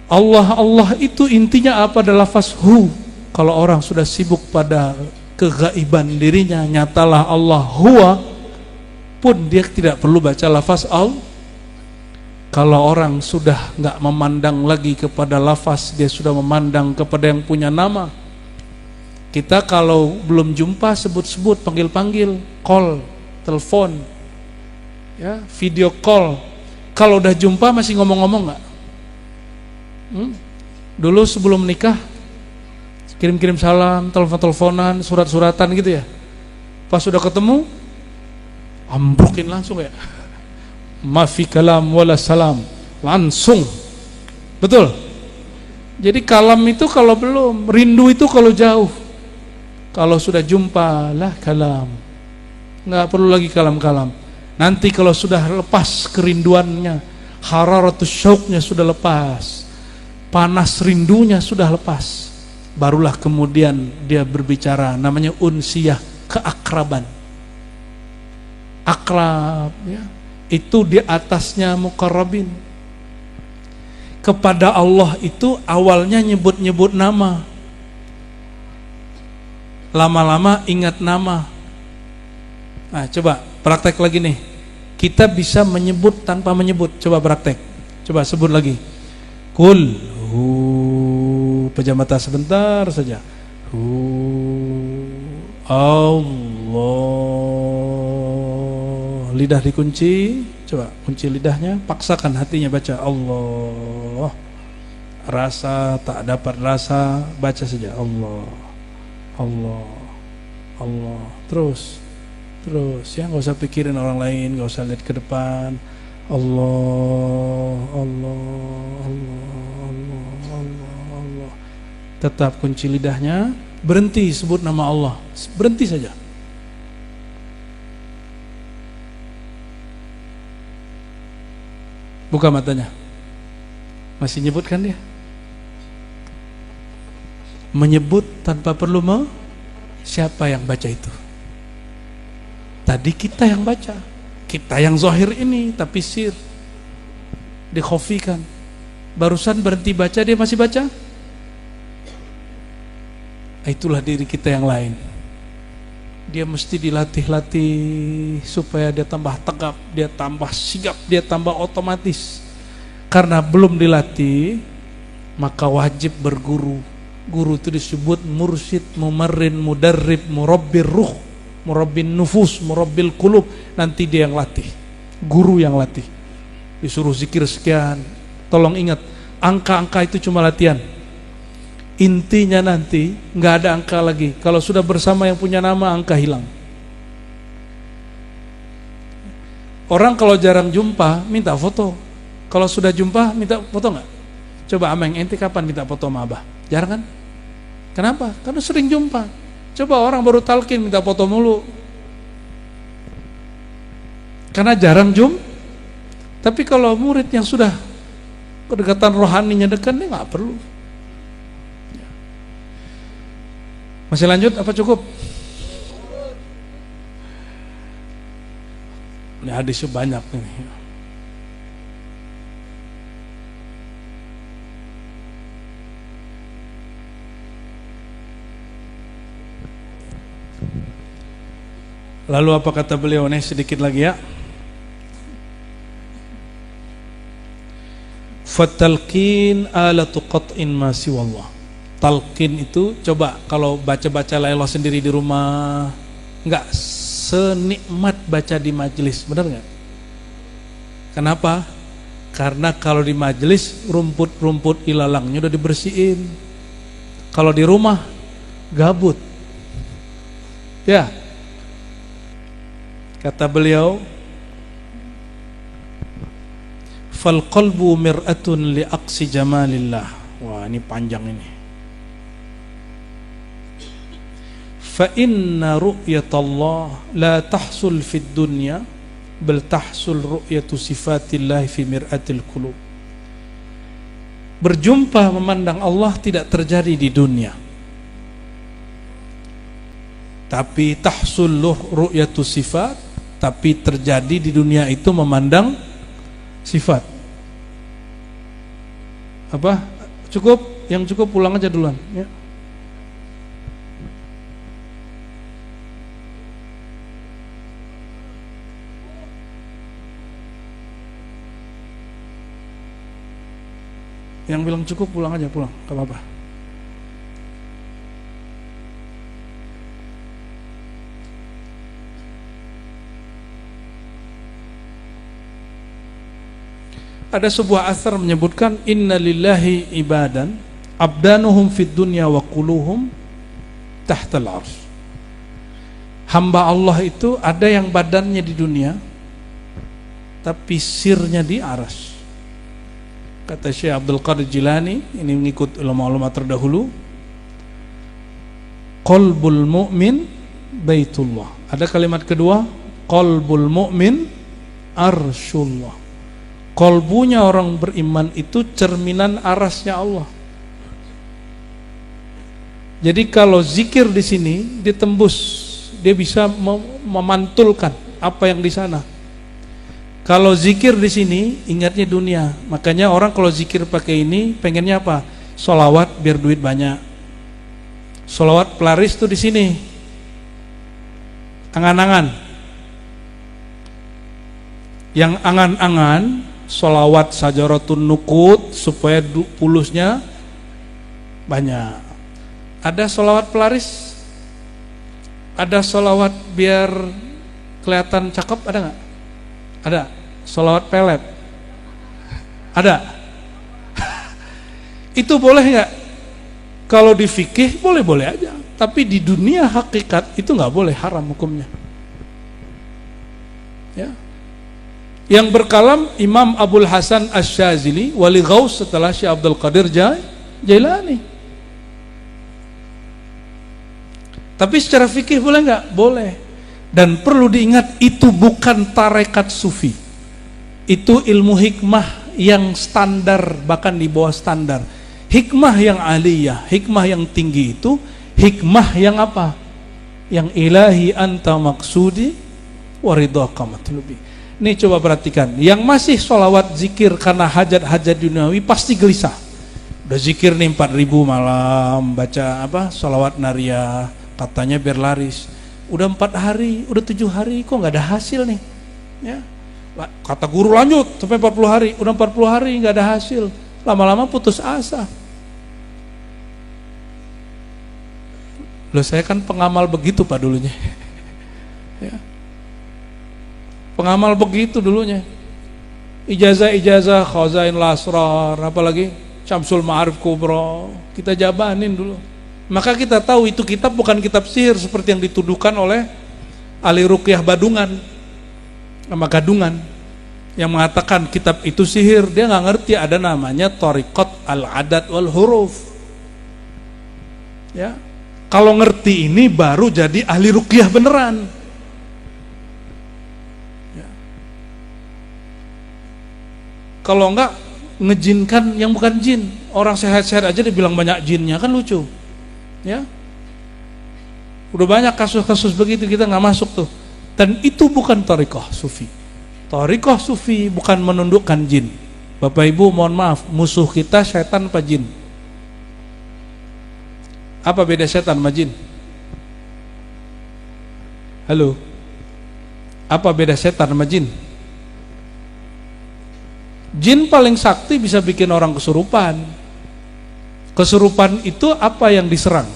Allah itu intinya apa? Adalah lafaz hu. Kalau orang sudah sibuk pada kegaiban dirinya, nyatalah Allah huwa, pun dia tidak perlu baca lafaz Allah. Kalau orang sudah nggak memandang lagi kepada lafaz, dia sudah memandang kepada yang punya nama. Kita kalau belum jumpa sebut-sebut, panggil-panggil, call, telepon, ya, video call. Kalau udah jumpa masih ngomong-ngomong nggak? Dulu sebelum nikah kirim-kirim salam, telepon-teleponan, surat-suratan gitu ya. Pas sudah ketemu, ambrukin langsung ya. Mafi kalam wala salam, langsung. Betul? Jadi kalam itu kalau belum, rindu itu kalau jauh. Kalau sudah jumpa lah kalam, nggak perlu lagi kalam-kalam. Nanti kalau sudah lepas kerinduannya, hararatus syauqnya sudah lepas, panas rindunya sudah lepas, barulah kemudian dia berbicara, namanya unsiyah, keakraban. Akrab, ya, itu di atasnya muqarrabin. Kepada Allah itu awalnya nyebut-nyebut nama, lama-lama ingat nama. Nah, coba praktek lagi nih. Kita bisa menyebut tanpa menyebut. Coba praktek. Coba sebut lagi. Kul hu, pejam mata sebentar saja. Hu Allah lidah dikunci, coba kunci lidahnya, paksakan hatinya baca Allah. Rasa tak dapat rasa, baca saja Allah, Allah, Allah. Terus ya, nggak usah pikirin orang lain, nggak usah lihat ke depan. Allah, Allah, Allah, Allah, Allah, Allah. Tetap kunci lidahnya, berhenti sebut nama Allah, berhenti saja. Buka matanya, masih nyebutkan dia. Menyebut tanpa perlu siapa yang baca itu? Tadi kita yang baca, kita yang zahir ini, tapi sir dikhofikan. Barusan berhenti baca, dia masih baca. Itulah diri kita yang lain. Dia mesti dilatih-latih supaya dia tambah tegap, dia tambah sigap, dia tambah otomatis. Karena belum dilatih, maka wajib berguru. Guru itu disebut mursyid, mumarrin, mudarrib, murabbir ruh, murabbin nufus, murabbil qulub. Nanti dia yang latih, guru yang latih. Disuruh zikir sekian. Tolong ingat, angka-angka itu cuma latihan. Intinya nanti nggak ada angka lagi. Kalau sudah bersama yang punya nama, angka hilang. Orang kalau jarang jumpa minta foto. Kalau sudah jumpa minta foto nggak? Coba Ameng, ente kapan minta foto sama Abah? Jarang kan? Kenapa? Karena sering jumpa. Coba orang baru talqin minta foto mulu. Karena jarang Tapi kalau murid yang sudah kedekatan rohaninya dekat, dia nggak perlu. Masih lanjut apa cukup? Ini hadisnya banyak nih. Lalu apa kata beliau nih, sedikit lagi ya. Fatalqin alatu qat'in ma siwallah. Talqin itu coba kalau baca-baca la ilaha sendiri di rumah, enggak senikmat baca di majelis, benar enggak? Kenapa? Karena kalau di majelis rumput-rumput ilalangnya udah dibersihin. Kalau di rumah gabut. Ya. Kata beliau, fal qalbu mir'atun li aqsi jamalillah. Wah, ini panjang ini. Fa inna ru'yatallah la tahsul fid dunya bal tahsul ru'yatu sifatillah fi mir'atil qulub. Berjumpa memandang Allah tidak terjadi di dunia, tapi tahsul ru'yatu sifat, tapi terjadi di dunia itu memandang sifat. Apa? Cukup? Yang cukup pulang aja duluan ya. Yang bilang cukup pulang aja, pulang, gak apa-apa. Ada sebuah asar menyebutkan inna lillahi ibadan abdanuhum fid dunya wa quluhum tahtal arsy. Hamba Allah itu ada yang badannya di dunia tapi sirnya di arsy. Kata Syekh Abdul Qadir Jilani, ini mengikut ulama-ulama terdahulu, qalbul mu'min baitullah. Ada kalimat kedua, qalbul mu'min arsyullah. Kolbunya orang beriman itu cerminan arasnya Allah. Jadi kalau zikir di sini ditembus, dia bisa memantulkan apa yang di sana. Kalau zikir di sini ingatnya dunia. Makanya orang kalau zikir pakai ini pengennya apa? Sholawat biar duit banyak. Sholawat pelaris tuh di sini. Angan-angan. Yang angan-angan sholawat sajaratun nukut supaya pulusnya banyak. Ada sholawat pelaris, ada sholawat biar kelihatan cakep, ada nggak? Ada. Sholawat pelet. Ada. Itu boleh nggak? Kalau di fikih boleh-boleh aja. Tapi di dunia hakikat itu nggak boleh, haram hukumnya. Ya. Yang berkalam Imam Abul Hasan Asy-Syadzili, wali Ghaus setelah Syekh Abdul Qadir Jailani. Tapi secara fikih boleh nggak? Boleh. Dan perlu diingat, itu bukan tarekat sufi. Itu ilmu hikmah yang standar, bahkan di bawah standar. Hikmah yang aliyah, hikmah yang tinggi itu hikmah yang apa? Yang ilahi anta maksudi waridhaka matlubi. Nih coba perhatikan, yang masih sholawat zikir karena hajat-hajat duniawi pasti gelisah. Udah zikir nih 4.000 malam, baca apa? Sholawat nariyah, katanya biar laris. Udah 4 hari, udah 7 hari, kok nggak ada hasil nih? Ya, kata guru lanjut sampai 40 hari, udah 40 hari nggak ada hasil. Lama-lama putus asa. Loh, saya kan pengamal begitu Pak dulunya. Ya. Pengamal begitu dulunya. Ijazah-ijazah Khazain Lasrar, apalagi Syamsul Ma'arif Kubra, kita jabanin dulu. Maka kita tahu itu kitab bukan kitab sihir seperti yang dituduhkan oleh ahli ruqyah Badungan sama Gadungan yang mengatakan kitab itu sihir. Dia nggak ngerti ada namanya Thariqat al-Adad wal Huruf. Ya, kalau ngerti ini baru jadi ahli ruqyah beneran. Ya. Kalau enggak ngejinkan yang bukan jin, orang sehat-sehat aja dibilang banyak jinnya, kan lucu. Ya, udah banyak kasus-kasus begitu, kita nggak masuk tuh. Dan itu bukan thariqah sufi. Thariqah sufi bukan menundukkan jin. Bapak Ibu mohon maaf, musuh kita setan apa jin? Apa beda setan sama jin? Halo? Apa beda setan sama jin? Jin paling sakti bisa bikin orang kesurupan. Kesurupan itu apa yang diserang?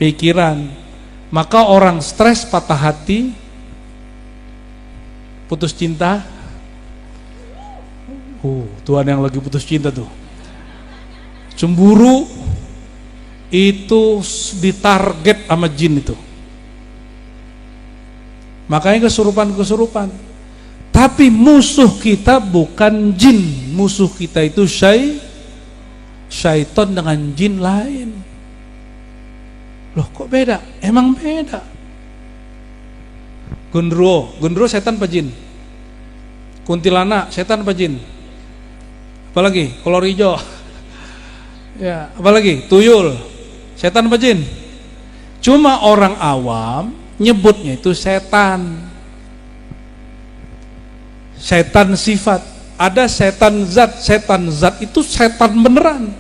Pikiran. Maka orang stres, patah hati, putus cinta. Tuhan yang lagi putus cinta tuh. Cemburu, itu ditarget sama jin itu. Makanya kesurupan-kesurupan. Tapi musuh kita bukan jin, musuh kita itu syaitan dengan jin lain. Loh kok beda? Emang beda. Gondro setan apa jin? Kuntilanak setan apa jin? Apalagi kolor hijau. Ya, apalagi tuyul setan apa jin? Cuma orang awam nyebutnya itu setan. Setan sifat. Ada setan zat itu setan beneran.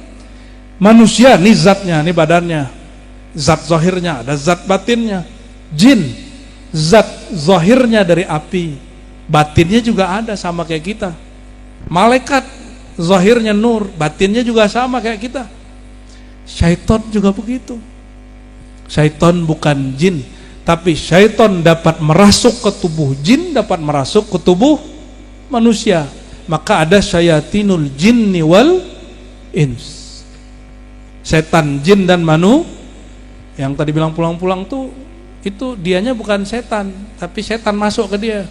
Manusia nih zatnya, nih badannya, zat zahirnya, ada zat batinnya. Jin zat zahirnya dari api, batinnya juga ada sama kayak kita. Malaikat zahirnya nur, batinnya juga sama kayak kita. Syaitan juga begitu. Syaitan bukan jin, tapi syaitan dapat merasuk ke tubuh jin, dapat merasuk ke tubuh manusia. Maka ada syayatinul jinni wal ins. Setan jin dan manu yang tadi bilang pulang-pulang tuh, itu dianya bukan setan, tapi setan masuk ke dia.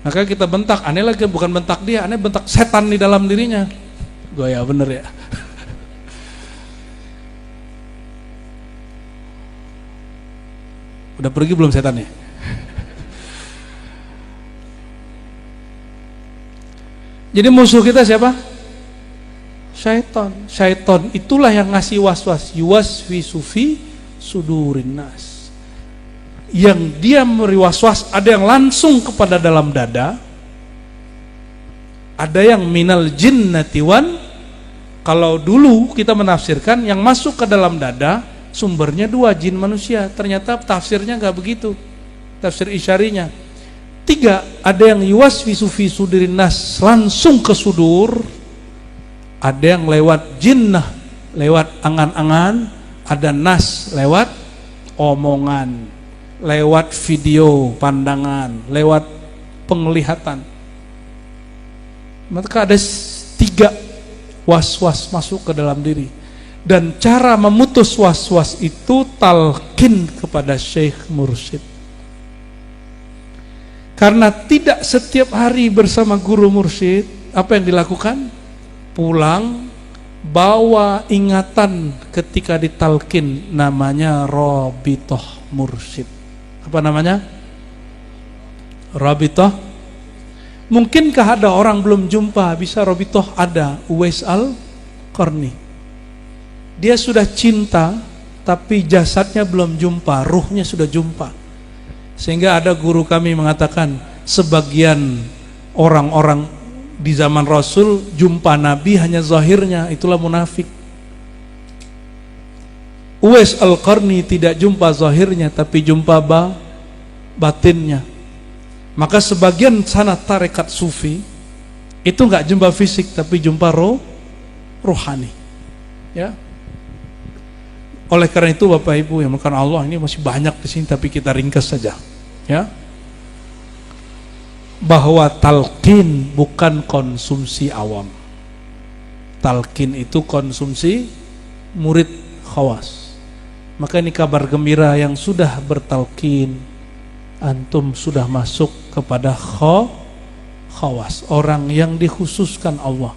Maka kita bentak, aneh lagi bukan bentak dia, aneh bentak setan di dalam dirinya. Goya bener ya. Udah pergi belum setannya? Jadi musuh kita siapa? Syaitan. Syaitan itulah yang ngasih was-was, yuwaswisu fi sudurin nas. Yang dia memberi was-was, ada yang langsung kepada dalam dada, ada yang minal jinnati wan. Kalau dulu kita menafsirkan yang masuk ke dalam dada sumbernya 2, jin manusia. Ternyata tafsirnya nggak begitu, tafsir isyarinya 3. Ada yang yuwaswisu fi sudurin nas, langsung ke sudur. Ada yang lewat jinnah, lewat angan-angan. Ada nas lewat omongan. lewat video pandangan, lewat penglihatan. Maka ada 3 was-was masuk ke dalam diri. Dan cara memutus was-was itu talqin kepada syekh mursyid. Karena tidak setiap hari bersama guru mursyid, apa yang dilakukan? Pulang, bawa ingatan ketika ditalqin, namanya rabithah mursyid. Apa namanya? Rabithah. Mungkinkah ada orang belum jumpa bisa rabithah? Ada. Uwais Al-Qarni. Dia sudah cinta, tapi jasadnya belum jumpa, ruhnya sudah jumpa. Sehingga ada guru kami mengatakan, sebagian orang-orang di zaman Rasul jumpa Nabi hanya zahirnya, itulah munafik. Uwais Al-Qarni tidak jumpa zahirnya, tapi jumpa batinnya. Maka sebagian sanad tarekat sufi itu nggak jumpa fisik, tapi jumpa rohani. Ya. Oleh karena itu Bapak Ibu yang melakukan Allah, ini masih banyak di sini tapi kita ringkas saja, ya. Bahwa talqin bukan konsumsi awam. Talqin itu konsumsi murid khawas. Maka ini kabar gembira yang sudah bertalqin, antum sudah masuk kepada khawas, orang yang dikhususkan Allah.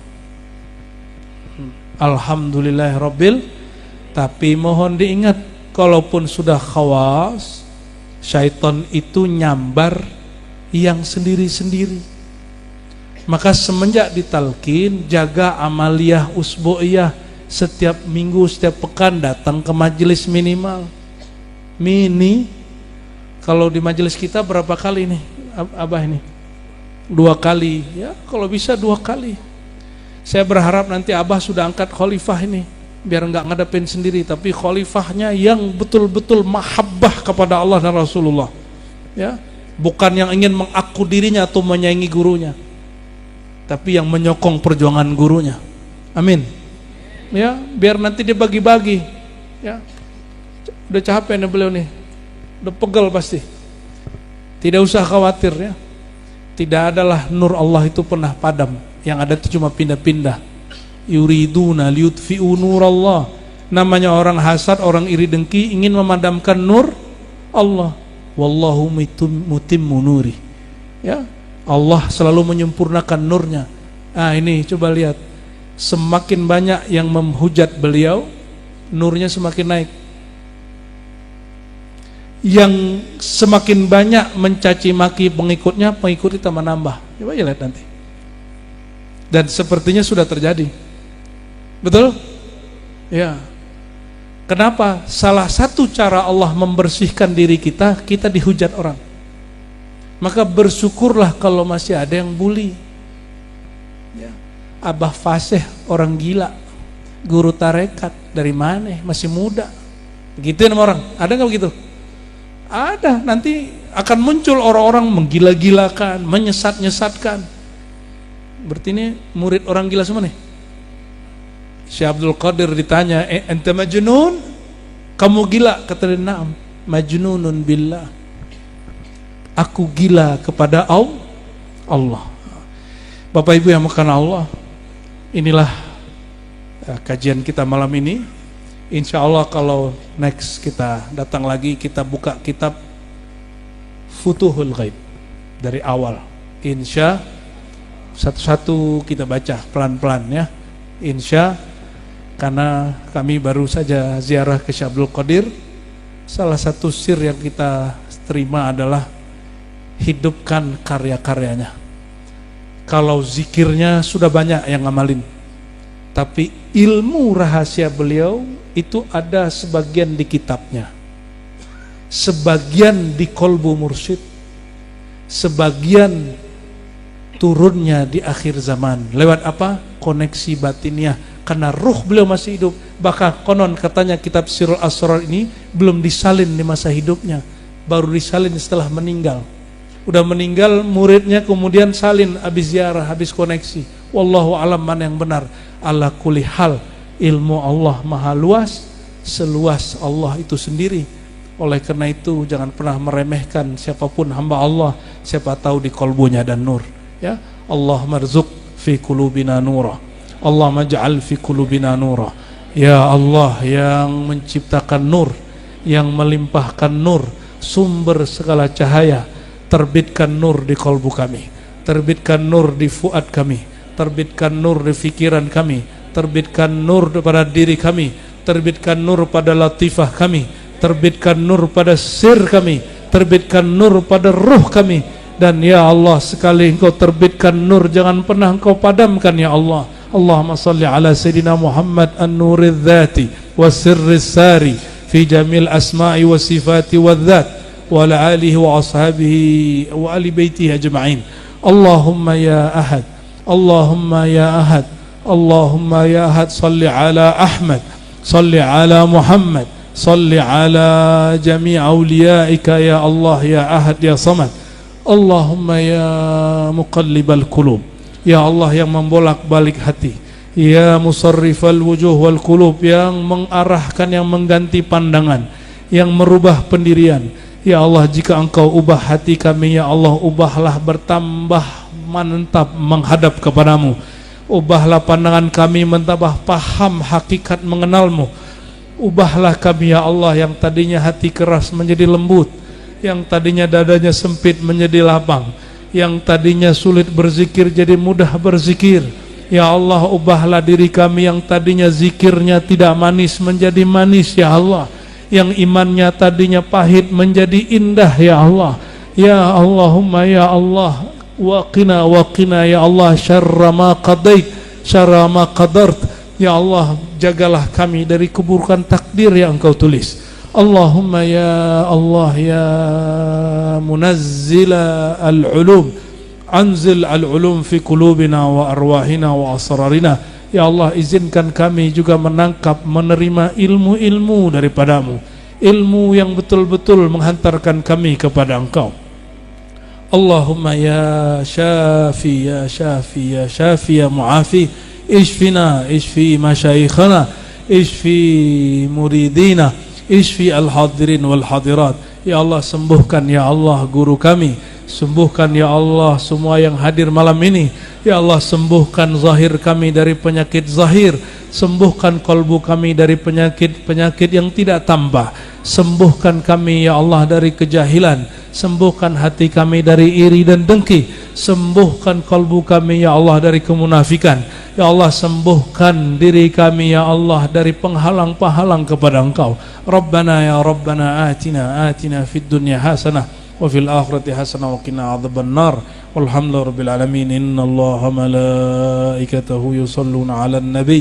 Alhamdulillahirabbil. Tapi mohon diingat, kalaupun sudah khawas, syaitan itu nyambar yang sendiri-sendiri. Maka semenjak ditalqin, jaga amaliyah usbu'iyah, setiap minggu, setiap pekan datang ke majelis minimal. Kalau di majelis kita berapa kali nih Abah ini? 2 kali, ya kalau bisa 2 kali. Saya berharap nanti Abah sudah angkat khalifah ini, biar enggak ngadepin sendiri, tapi khalifahnya yang betul-betul mahabbah kepada Allah dan Rasulullah, ya, bukan yang ingin mengaku dirinya atau menyaingi gurunya, tapi yang menyokong perjuangan gurunya. Amin. Ya, biar nanti dia bagi-bagi, ya. Udah capek nih beliau nih, udah pegel pasti. Tidak usah khawatir, ya. Tidak adalah nur Allah itu pernah padam, yang ada itu cuma pindah-pindah. Yuriduna liyutfi'u nurallah. Namanya orang hasad, orang iri dengki, ingin memadamkan nur Allah. Wallahu mutimmu nuri. Ya, Allah selalu menyempurnakan nurnya. Ini coba lihat, semakin banyak yang menghujat beliau, nurnya semakin naik. Yang semakin banyak mencaci maki pengikutnya, pengikut kita menambah. Coba lihat nanti. Dan sepertinya sudah terjadi. Betul? Ya. Kenapa? Salah satu cara Allah membersihkan diri kita, kita dihujat orang. Maka bersyukurlah kalau masih ada yang bully. Ya. Abah Fasih orang gila, guru tarekat, dari mana? Masih muda. Gituin sama orang. Ada nggak begitu? Ada. Nanti akan muncul orang-orang menggila-gilakan, menyesat-nyesatkan. Berarti ini murid orang gila semua nih. Syekh Abdul Qadir ditanya, ente majnun? Kamu gila? Kata dia, na'am, majnunun billah. Aku gila kepada Allah. Bapak Ibu yang makan Allah, inilah kajian kita malam ini. Insya Allah kalau next kita datang lagi, kita buka kitab Futuhul Ghaib dari awal. Insya satu-satu kita baca pelan-pelan, ya. Insya, karena kami baru saja ziarah ke Syekh Abdul Qadir. Salah satu sir yang kita terima adalah hidupkan karya-karyanya. Kalau zikirnya sudah banyak yang ngamalin, tapi ilmu rahasia beliau itu ada sebagian di kitabnya, sebagian di kolbu mursyid, sebagian turunnya di akhir zaman. Lewat apa? Koneksi batinnya. Karena ruh beliau masih hidup. Bahkan konon katanya kitab Sirul Asrar ini belum disalin di masa hidupnya, baru disalin setelah meninggal. Udah meninggal, muridnya kemudian salin habis ziarah, habis koneksi. Wallahu alam mana yang benar. Ala kulli hal, ilmu Allah maha luas, seluas Allah itu sendiri. Oleh karena itu jangan pernah meremehkan siapapun hamba Allah, siapa tahu di kolbunya dan nur. Ya, Allah marzuq fi qulubina nura. Allah maj'al fi qulubina nura. Ya Allah yang menciptakan nur, yang melimpahkan nur, sumber segala cahaya, terbitkan nur di kolbu kami, terbitkan nur di fuad kami, terbitkan nur di fikiran kami, terbitkan nur pada diri kami, terbitkan nur pada latifah kami, terbitkan nur pada sir kami, terbitkan nur pada ruh kami. Dan ya Allah, sekali Engkau terbitkan nur, jangan pernah Engkau padamkan ya Allah. Allahumma salli ala Sayyidina Muhammad an-nuridh dhati wa sirris sari fi jamil asma'i wa sifati wa dhat wa ala alihi wa ashabihi wa ali baitihi ajma'in. Allahumma ya ahad, Allahumma ya ahad, Allahumma ya ahad, salli ala Ahmad, salli ala Muhammad, salli ala jami' awliyaika ya Allah ya ahad ya samad. Allahumma ya muqallibal qulub, ya Allah yang membolak-balik hati, ya musarrifal wujuh wal qulub, yang mengarahkan, yang mengganti pandangan, yang merubah pendirian. Ya Allah, jika Engkau ubah hati kami, ya Allah, ubahlah bertambah mantap menghadap kepadamu. Ubahlah pandangan kami mentambah paham hakikat mengenalmu. Ubahlah kami ya Allah, yang tadinya hati keras menjadi lembut, yang tadinya dadanya sempit menjadi lapang, yang tadinya sulit berzikir jadi mudah berzikir. Ya Allah, ubahlah diri kami yang tadinya zikirnya tidak manis menjadi manis ya Allah, yang imannya tadinya pahit menjadi indah ya Allah. Ya Allahumma ya Allah, waqina ya Allah syarra ma qadait, syarra ma qadart. Ya Allah, jagalah kami dari keburukan takdir yang Engkau tulis. Allahumma ya Allah ya munazzila al-ulum, anzil al-ulum fi qulubina wa arwahina wa asrarina. Ya Allah, izinkan kami juga menangkap, menerima ilmu-ilmu daripadamu, ilmu yang betul-betul menghantarkan kami kepada Engkau. Allahumma ya syafi ya syafi ya syafi ya muafi, ishfina, ishfi masyayikhana, ishfi muridina, ishfi al-hadirin wal hadirat. Ya Allah, sembuhkan ya Allah guru kami, sembuhkan ya Allah semua yang hadir malam ini. Ya Allah, sembuhkan zahir kami dari penyakit zahir, sembuhkan kolbu kami dari penyakit-penyakit yang tidak tambah. Sembuhkan kami ya Allah dari kejahilan, sembuhkan hati kami dari iri dan dengki, sembuhkan kolbu kami ya Allah dari kemunafikan. Ya Allah, sembuhkan diri kami ya Allah dari penghalang-penghalang kepada Engkau. Rabbana ya Rabbana atina fid dunya hasanah wa fil akhirati hasanah wa qina adzabannar. Walhamdulillahi rabbil alamin. Innallaha malaikatahu yusholluna 'alan nabi.